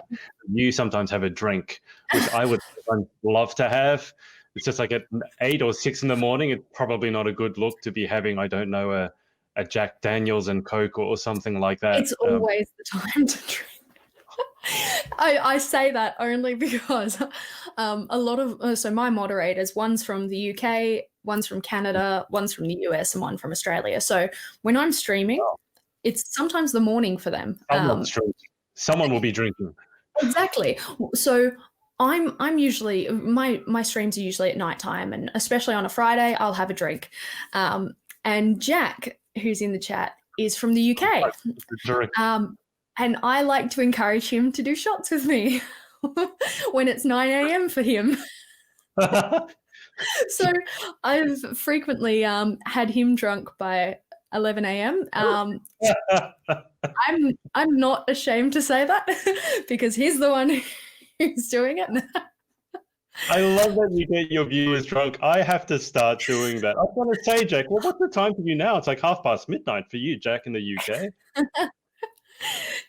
you sometimes have a drink, which I would love to have. It's just like at 8 or 6 in the morning. It's probably not a good look to be having, I don't know, a Jack Daniels and Coke or something like that. It's always the time to drink. I say that only because a lot of so my moderators, one's from the UK, one's from Canada, one's from the US, and one from Australia. So when I'm streaming, it's sometimes the morning for them. Someone will be drinking. Exactly. So I'm usually my streams are usually at nighttime, and especially on a Friday, I'll have a drink. And Jack, who's in the chat, is from the UK. And I like to encourage him to do shots with me when it's 9 a.m. for him. So I've frequently had him drunk by 11 a.m. I'm not ashamed to say that because he's the one who's doing it. I love that you get your viewers drunk. I have to start doing that. I was going to say, Jack, well, what's the time for you now? It's like midnight for you, Jack, in the UK.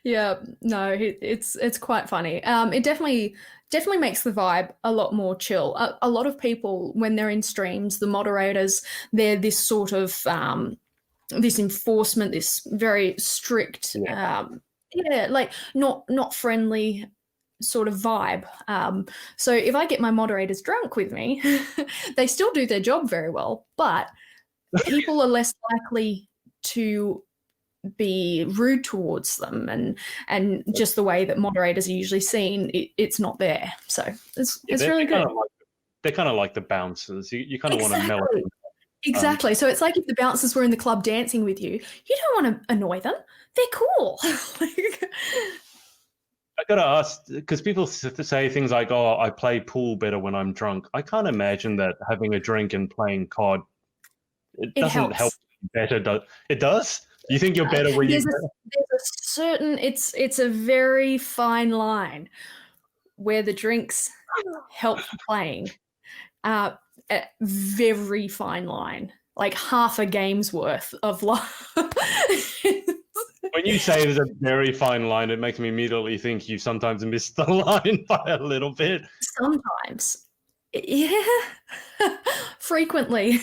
Yeah, no, it's quite funny. It definitely makes the vibe a lot more chill. A lot of people, when they're in streams, the moderators, they're this sort of this enforcement, this very strict, like not friendly sort of vibe. So if I get my moderators drunk with me, they still do their job very well, but people are less likely to be rude towards them, and just the way that moderators are usually seen, it's not there. So it's really good. They're kind of like the bouncers. You kind of want to mellow them. Exactly. So it's like if the bouncers were in the club dancing with you, you don't want to annoy them. They're cool. I got to ask, because people say things like, oh, I play pool better when I'm drunk. I can't imagine that having a drink and playing COD, it doesn't help better. It does? You think you're better when there's a certain, it's a very fine line where the drinks help playing. A very fine line, like half a game's worth of life. When you say there's a very fine line, it makes me immediately think you sometimes miss the line by a little bit. Sometimes. Yeah. Frequently.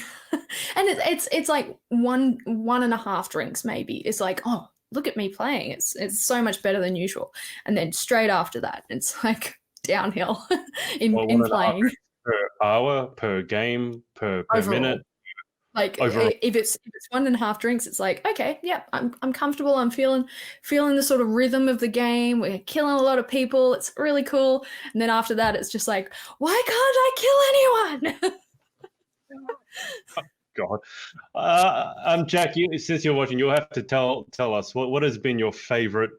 And it's like one and a half drinks maybe. It's like, oh, look at me playing. It's so much better than usual. And then straight after that, it's like downhill in playing. Per hour, per game, per minute. Like overall. if it's 1.5 drinks, it's like, okay, yeah, I'm comfortable. I'm feeling the sort of rhythm of the game. We're killing a lot of people. It's really cool. And then after that, it's just like, why can't I kill anyone? God. Jack, since you're watching, you'll have to tell us what has been your favorite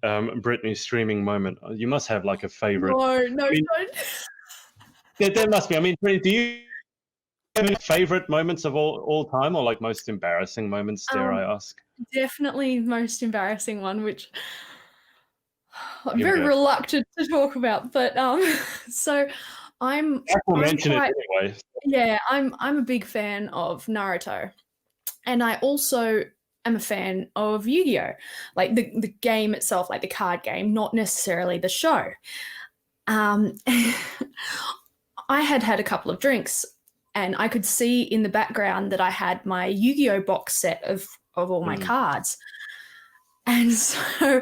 Brittany streaming moment. You must have like a favorite. No, I mean, don't. there must be. I mean, Brittany, do you have any favorite moments of all time, or like most embarrassing moments, dare I ask? Definitely most embarrassing one, which I'm Here we very go. reluctant to talk about. But so I'm mention quite, it anyway. yeah, I'm a big fan of Naruto, and I also am a fan of Yu-Gi-Oh, like the game itself, like the card game, not necessarily the show. I had a couple of drinks, and I could see in the background that I had my Yu-Gi-Oh box set of all my cards. And so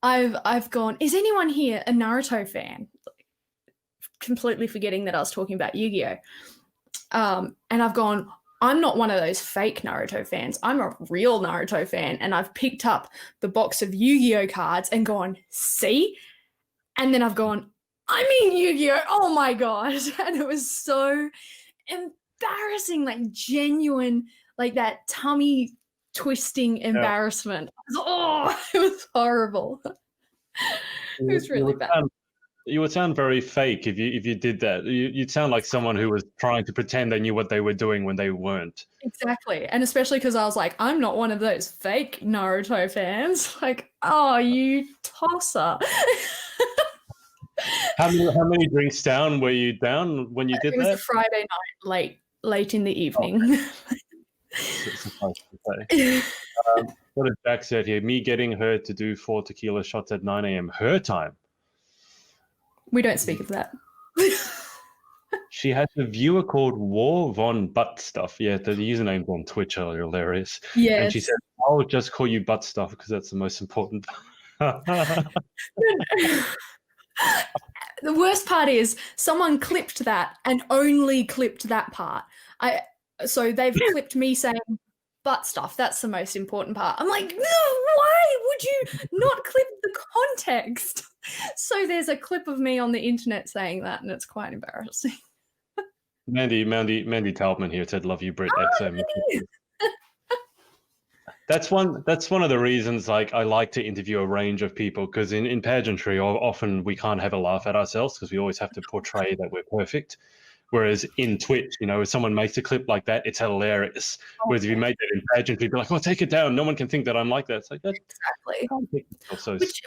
I've gone, is anyone here a Naruto fan? Completely forgetting that I was talking about Yu-Gi-Oh. And I've gone, I'm not one of those fake Naruto fans. I'm a real Naruto fan. And I've picked up the box of Yu-Gi-Oh cards and gone, see? And then I've gone, I mean Yu-Gi-Oh! Oh my God. And it was so embarrassing, like genuine, like that tummy twisting embarrassment. Oh, it was horrible. It was really bad. You would sound very fake if you did that. You'd sound like someone who was trying to pretend they knew what they were doing when they weren't. Exactly. And especially because I was like, I'm not one of those fake Naruto fans. Like, oh, you tosser. How many drinks down were you down when you did that? It was a Friday night, late in the evening. What did Jack said here? Me getting her to do 4 tequila shots at 9 a.m. her time. We don't speak of that. She has a viewer called War Von Butt Stuff. Yeah, the usernames on Twitch are hilarious. Yes. And she said, I'll just call you Butt Stuff because that's the most important. The worst part is someone clipped that and only clipped that part. So they've clipped me saying butt stuff. That's the most important part. I'm like, no, why would you not clip the context? So there's a clip of me on the internet saying that, and it's quite embarrassing. Mandy Talbman here said, "Love you, Brit." That's one of the reasons like I like to interview a range of people, because in pageantry often we can't have a laugh at ourselves because we always have to portray that we're perfect. Whereas in Twitch, if someone makes a clip like that, it's hilarious. Whereas if you make that in pageant, people are like, "Oh, take it down. No one can think that I'm like that." It's like that. Exactly.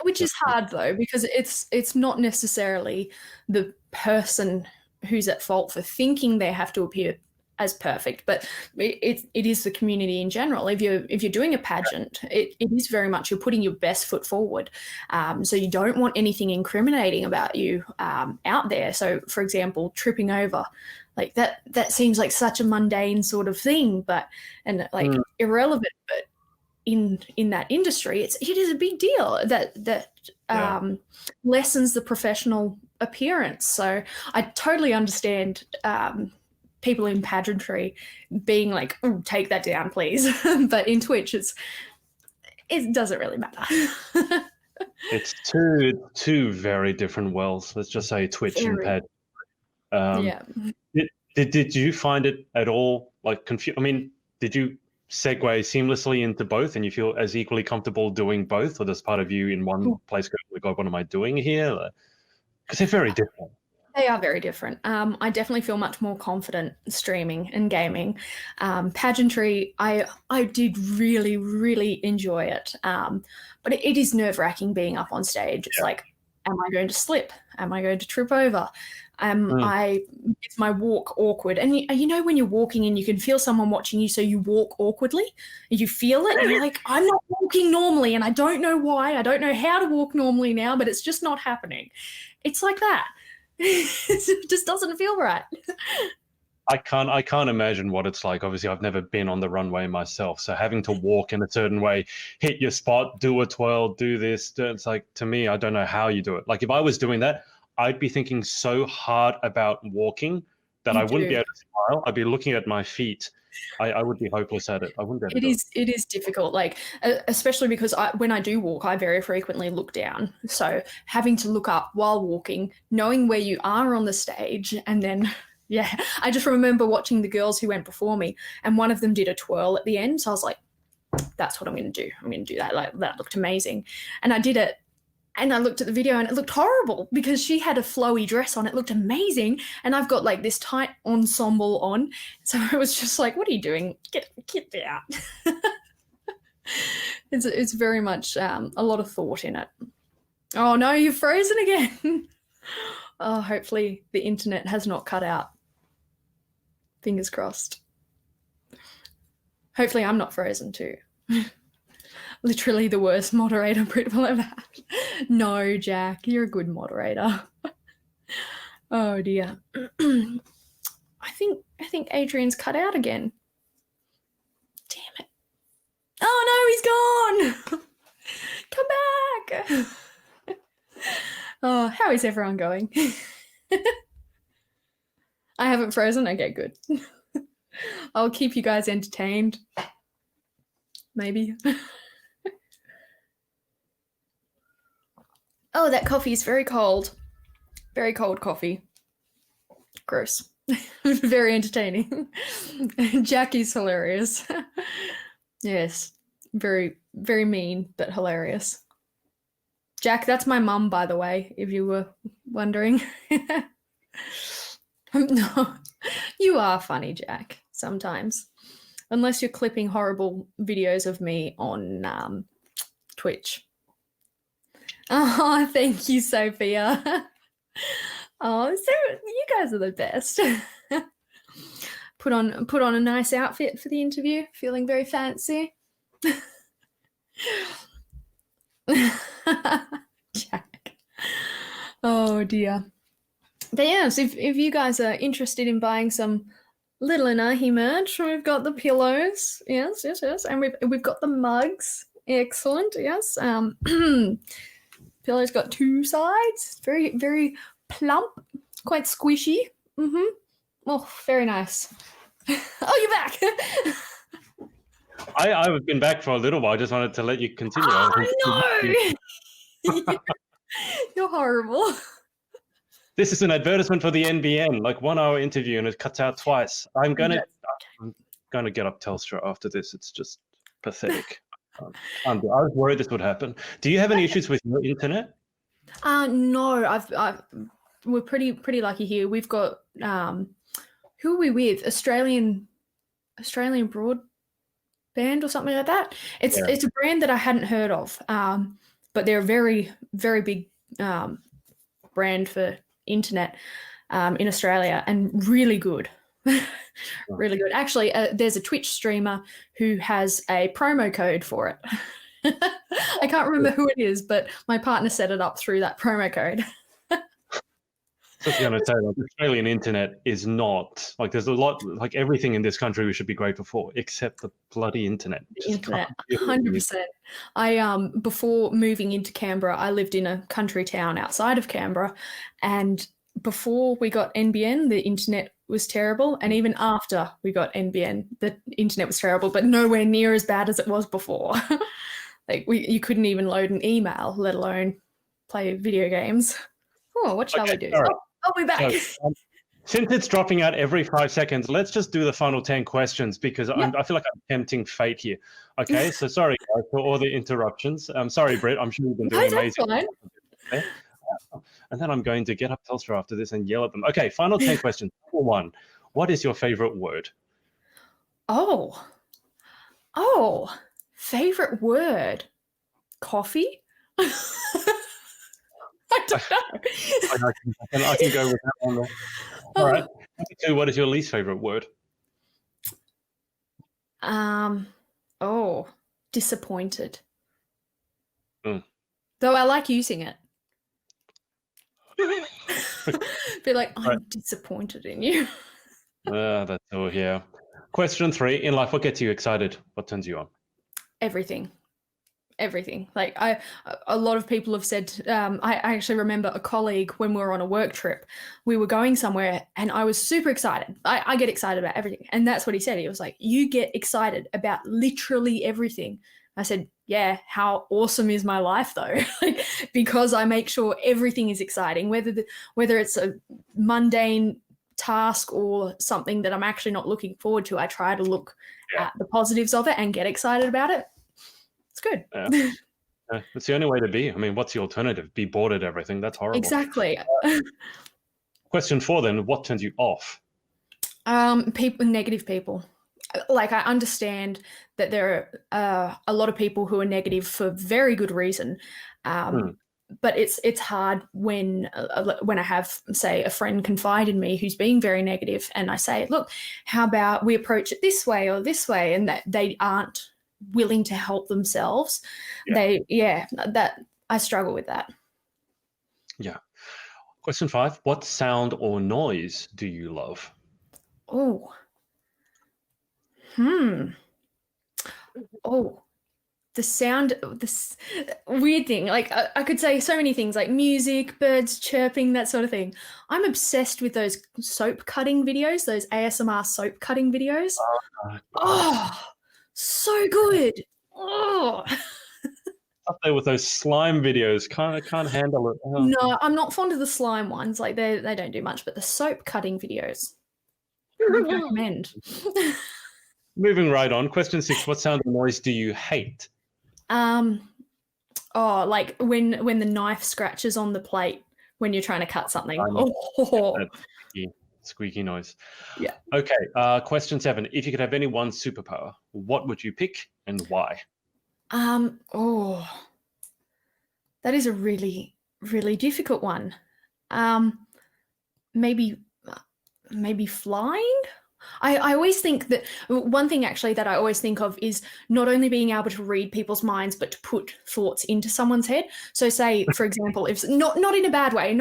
Which is hard though, because it's not necessarily the person who's at fault for thinking they have to appear as perfect, but it is the community in general. If you're doing a pageant, it is very much you're putting your best foot forward. So you don't want anything incriminating about you out there. So, for example, tripping over, like that seems like such a mundane sort of thing, irrelevant. But in that industry, it is a big deal that lessens the professional appearance. So I totally understand people in pageantry being like, "Oh, take that down, please." But in Twitch, it doesn't really matter. It's two very different worlds. Let's just say Twitch and pageant. Did you find it at all like confusing? I mean, did you segue seamlessly into both, and you feel as equally comfortable doing both, or does part of you in one place go, "Oh God, what am I doing here?" Because they're very different. They are very different. I definitely feel much more confident streaming and gaming. Pageantry, I did really, really enjoy it. But it is nerve-wracking being up on stage. It's like, am I going to slip? Am I going to trip over? Is my walk awkward? And when you're walking and you can feel someone watching you, so you walk awkwardly, and you feel it, and you're like, I'm not walking normally, and I don't know why. I don't know how to walk normally now, but it's just not happening. It's like that. It just doesn't feel right. I can't imagine what it's like. Obviously, I've never been on the runway myself, so having to walk in a certain way, hit your spot, do a twirl, do this. It's like, to me, I don't know how you do it. Like if I was doing that, I'd be thinking so hard about walking that I wouldn't be able to smile. I'd be looking at my feet I would be hopeless at it. I wouldn't be able to do it. It is difficult, like especially because when I do walk, I very frequently look down. So having to look up while walking, knowing where you are on the stage, and then yeah, I just remember watching the girls who went before me, and one of them did a twirl at the end. So I was like, that's what I'm going to do. I'm going to do that. Like that looked amazing, and I did it. And I looked at the video and it looked horrible because she had a flowy dress on. It looked amazing. And I've got like this tight ensemble on. So I was just like, what are you doing? Get out. It's very much a lot of thought in it. Oh no, you've frozen again. Oh, hopefully the internet has not cut out. Fingers crossed. Hopefully I'm not frozen too. Literally the worst moderator Brit will ever have. No, Jack, you're a good moderator. Oh dear. I think Adrian's cut out again. Damn it. Oh no, he's gone. Come back. Oh, how is everyone going? I haven't frozen. Okay, good. I'll keep you guys entertained. Maybe. Oh, that coffee is very cold. Very cold coffee. Gross. Very entertaining. Jackie's hilarious. Yes. Very, very mean, but hilarious. Jack, that's my mum, by the way, if you were wondering. No, you are funny, Jack, sometimes. Unless you're clipping horrible videos of me on Twitch. Oh, thank you, Sophia. Oh, so you guys are the best. Put on a nice outfit for the interview. Feeling very fancy. Jack. Oh dear. But yes, if you guys are interested in buying some Little Inahi merch, we've got the pillows. Yes, and we've got the mugs. Excellent. Yes. Pillow's got two sides. Very, very plump. Quite squishy. Mm-hmm. Oh, very nice. Oh, you're back. I've been back for a little while. I just wanted to let you continue. Oh, no. You're horrible. This is an advertisement for the NBN, like 1 hour interview, and it cuts out twice. I'm gonna get up Telstra after this. It's just pathetic. I was worried this would happen. Do you have any issues with your internet? No, we're pretty lucky here. We've got who are we with? Australian Broadband or something like that. It's a brand that I hadn't heard of, but they're a very, very big brand for internet in Australia, and really good. Really good. Actually, there's a Twitch streamer who has a promo code for it. I can't remember who it is, but my partner set it up through that promo code. So I was going to say, like, Australian internet is not, like, there's a lot, like everything in this country we should be grateful for, except the bloody internet. The internet, 100%. I before moving into Canberra, I lived in a country town outside of Canberra, and before we got NBN, the internet was terrible, and even after we got NBN, the internet was terrible, but nowhere near as bad as it was before. Like you couldn't even load an email, let alone play video games. Oh, what shall we do? Right. I'll be back. So, since it's dropping out every 5 seconds, let's just do the final 10 questions because I feel like I'm tempting fate here. Okay, so sorry guys for all the interruptions. I'm sorry, Britt. I'm sure you've been doing amazing. Okay. And then I'm going to get up Telstra after this and yell at them. Okay, final 10 questions. Number 1, what is your favorite word? Oh, favorite word? Coffee? I don't know. I can go with that one. All right. Number 2, what is your least favorite word? Disappointed. Though I like using it. Be like, I'm disappointed in you. That's all here. Question 3, in life, what gets you excited? What turns you on? Everything. everything. Like a lot of people have said, I actually remember a colleague when we were on a work trip, we were going somewhere and I was super excited. I get excited about everything. And that's what he said. He was like, you get excited about literally everything. I said, yeah, how awesome is my life though? Like, because I make sure everything is exciting, whether it's a mundane task or something that I'm actually not looking forward to. I try to look at the positives of it and get excited about it. It's good. It's the only way to be. I mean, what's the alternative? Be bored at everything. That's horrible. Exactly. Question 4 then, what turns you off? Negative people. Like, I understand that there are a lot of people who are negative for very good reason. But it's hard when I have, say, a friend confide in me who's being very negative, and I say, look, how about we approach it this way or this way, and that they aren't willing to help themselves. That I struggle with that. Yeah. Question 5, what sound or noise do you love? Oh. The sound, this weird thing, like I could say so many things, like music, birds chirping, that sort of thing. I'm obsessed with those soap cutting videos, those ASMR soap cutting videos. So good. Up there with those slime videos, can't handle it. No, I'm not fond of the slime ones. Like they don't do much, but the soap cutting videos, I recommend. Moving right on. Question 6, what sound or noise do you hate? Like when the knife scratches on the plate when you're trying to cut something. Squeaky noise. Yeah. Okay. Question 7. If you could have any one superpower, what would you pick and why? That is a really, really difficult one. Maybe flying. I always think that one thing actually that I always think of is not only being able to read people's minds, but to put thoughts into someone's head. So say, for example, if not in a bad way,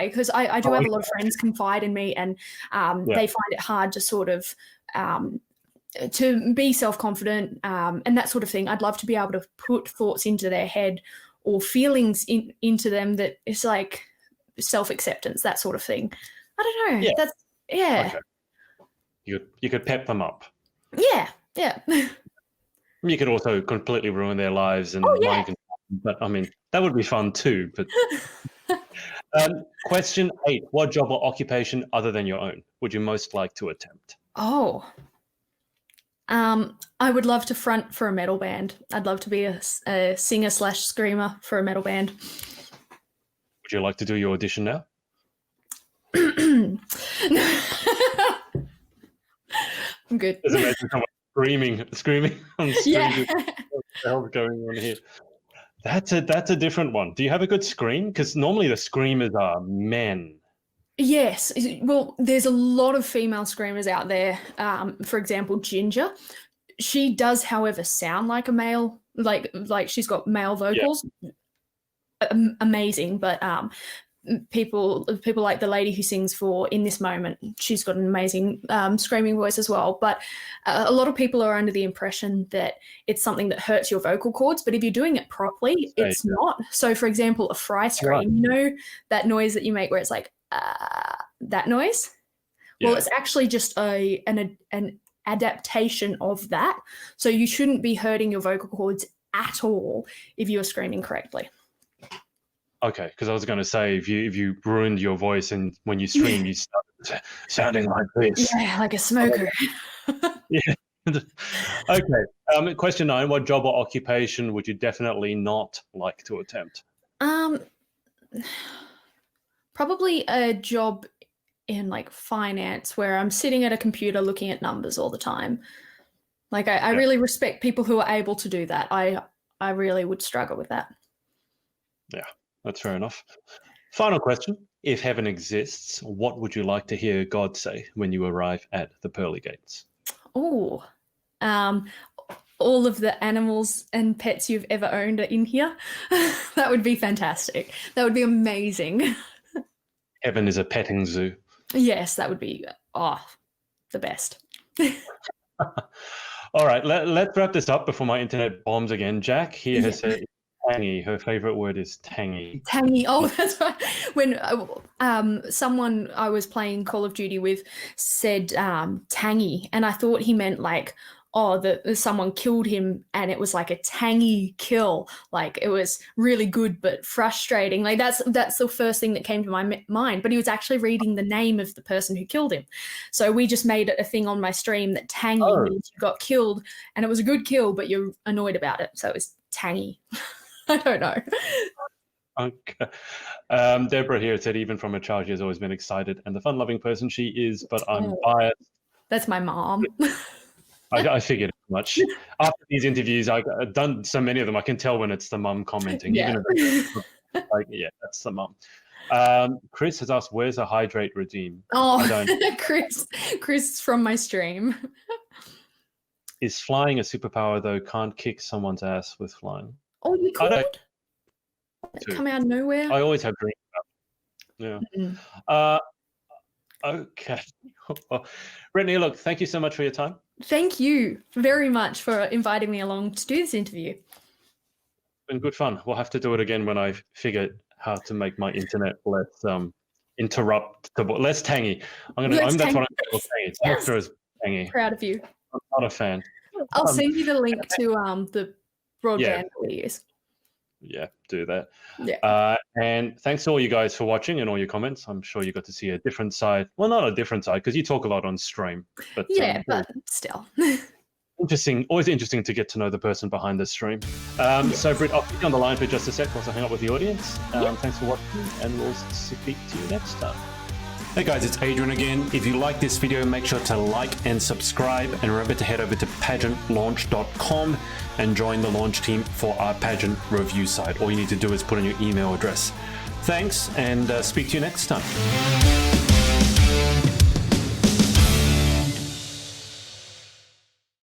because I do have a lot of friends confide in me, and they find it hard to sort of to be self-confident and that sort of thing. I'd love to be able to put thoughts into their head or feelings into them that is like self-acceptance, that sort of thing. I don't know. Okay. You could pep them up. Yeah. You could also completely ruin their lives and mind control. But I mean, that would be fun too. But question 8: what job or occupation other than your own would you most like to attempt? I would love to front for a metal band. I'd love to be a singer/screamer for a metal band. Would you like to do your audition now? I'm good. Just imagine someone screaming on stage. Yeah. What the hell's going on here? That's a different one. Do you have a good scream? Because normally the screamers are men. Yes. Well, there's a lot of female screamers out there. For example, Ginger. She does, however, sound like a male. Like she's got male vocals. Yeah. Amazing, but people like the lady who sings for In This Moment, she's got an amazing screaming voice as well. But a lot of people are under the impression that it's something that hurts your vocal cords, but if you're doing it properly, it's not. So for example, a fry scream, you know that noise that you make where it's like that noise? Yeah. Well, it's actually just an adaptation of that. So you shouldn't be hurting your vocal cords at all if you're screaming correctly. Okay, because I was going to say, if you ruined your voice and when you scream, you start sounding like this. Yeah, like a smoker. Yeah. Okay. Question 9: what job or occupation would you definitely not like to attempt? Probably a job in like finance where I'm sitting at a computer looking at numbers all the time. Like I really respect people who are able to do that. I really would struggle with that. Yeah. That's fair enough. Final question. If heaven exists, what would you like to hear God say when you arrive at the pearly gates? All of the animals and pets you've ever owned are in here. That would be fantastic. That would be amazing. Heaven is a petting zoo. Yes, that would be the best. All right, let's wrap this up before my internet bombs again. Jack here has said tangy. Her favorite word is tangy. Tangy. Oh, that's right. When someone I was playing Call of Duty with said tangy, and I thought he meant like, oh, that someone killed him and it was like a tangy kill. Like it was really good but frustrating. Like that's the first thing that came to my mind. But he was actually reading the name of the person who killed him. So we just made it a thing on my stream that tangy means you got killed, and it was a good kill, but you're annoyed about it. So it was tangy. I don't know. Okay. Deborah here said, even from a child, she has always been excited and the fun-loving person she is, but I'm biased. That's my mom. I figured as much. After these interviews, I've done so many of them, I can tell when it's the mum commenting. Yeah. Even if like, yeah, that's the mum. Chris has asked, where's a hydrate regime? Oh, Chris from my stream. Is flying a superpower, though? Can't kick someone's ass with flying. Oh, you could? Come out of nowhere? I always have dreams about it. Yeah. Okay. Brittany, look, thank you so much for your time. Thank you very much for inviting me along to do this interview. It's been good fun. We'll have to do it again when I figure how to make my internet less interruptible, less tangy. That's what I'm going to say. Yes. Is tangy. Proud of you. I'm not a fan. I'll send you the link to the broadband videos. Yeah, do that. Yeah. And thanks to all you guys for watching and all your comments. I'm sure you got to see a different side. Well, not a different side, because you talk a lot on stream. But yeah, but still. Interesting. Always interesting to get to know the person behind the stream. So, Britt, I'll keep you on the line for just a sec whilst I hang up with the audience. Thanks for watching, and we'll speak to you next time. Hey guys, it's Adrian again. If you like this video, make sure to like and subscribe, and remember to head over to pageantlaunch.com and join the launch team for our pageant review site. All you need to do is put in your email address. Thanks, and speak to you next time.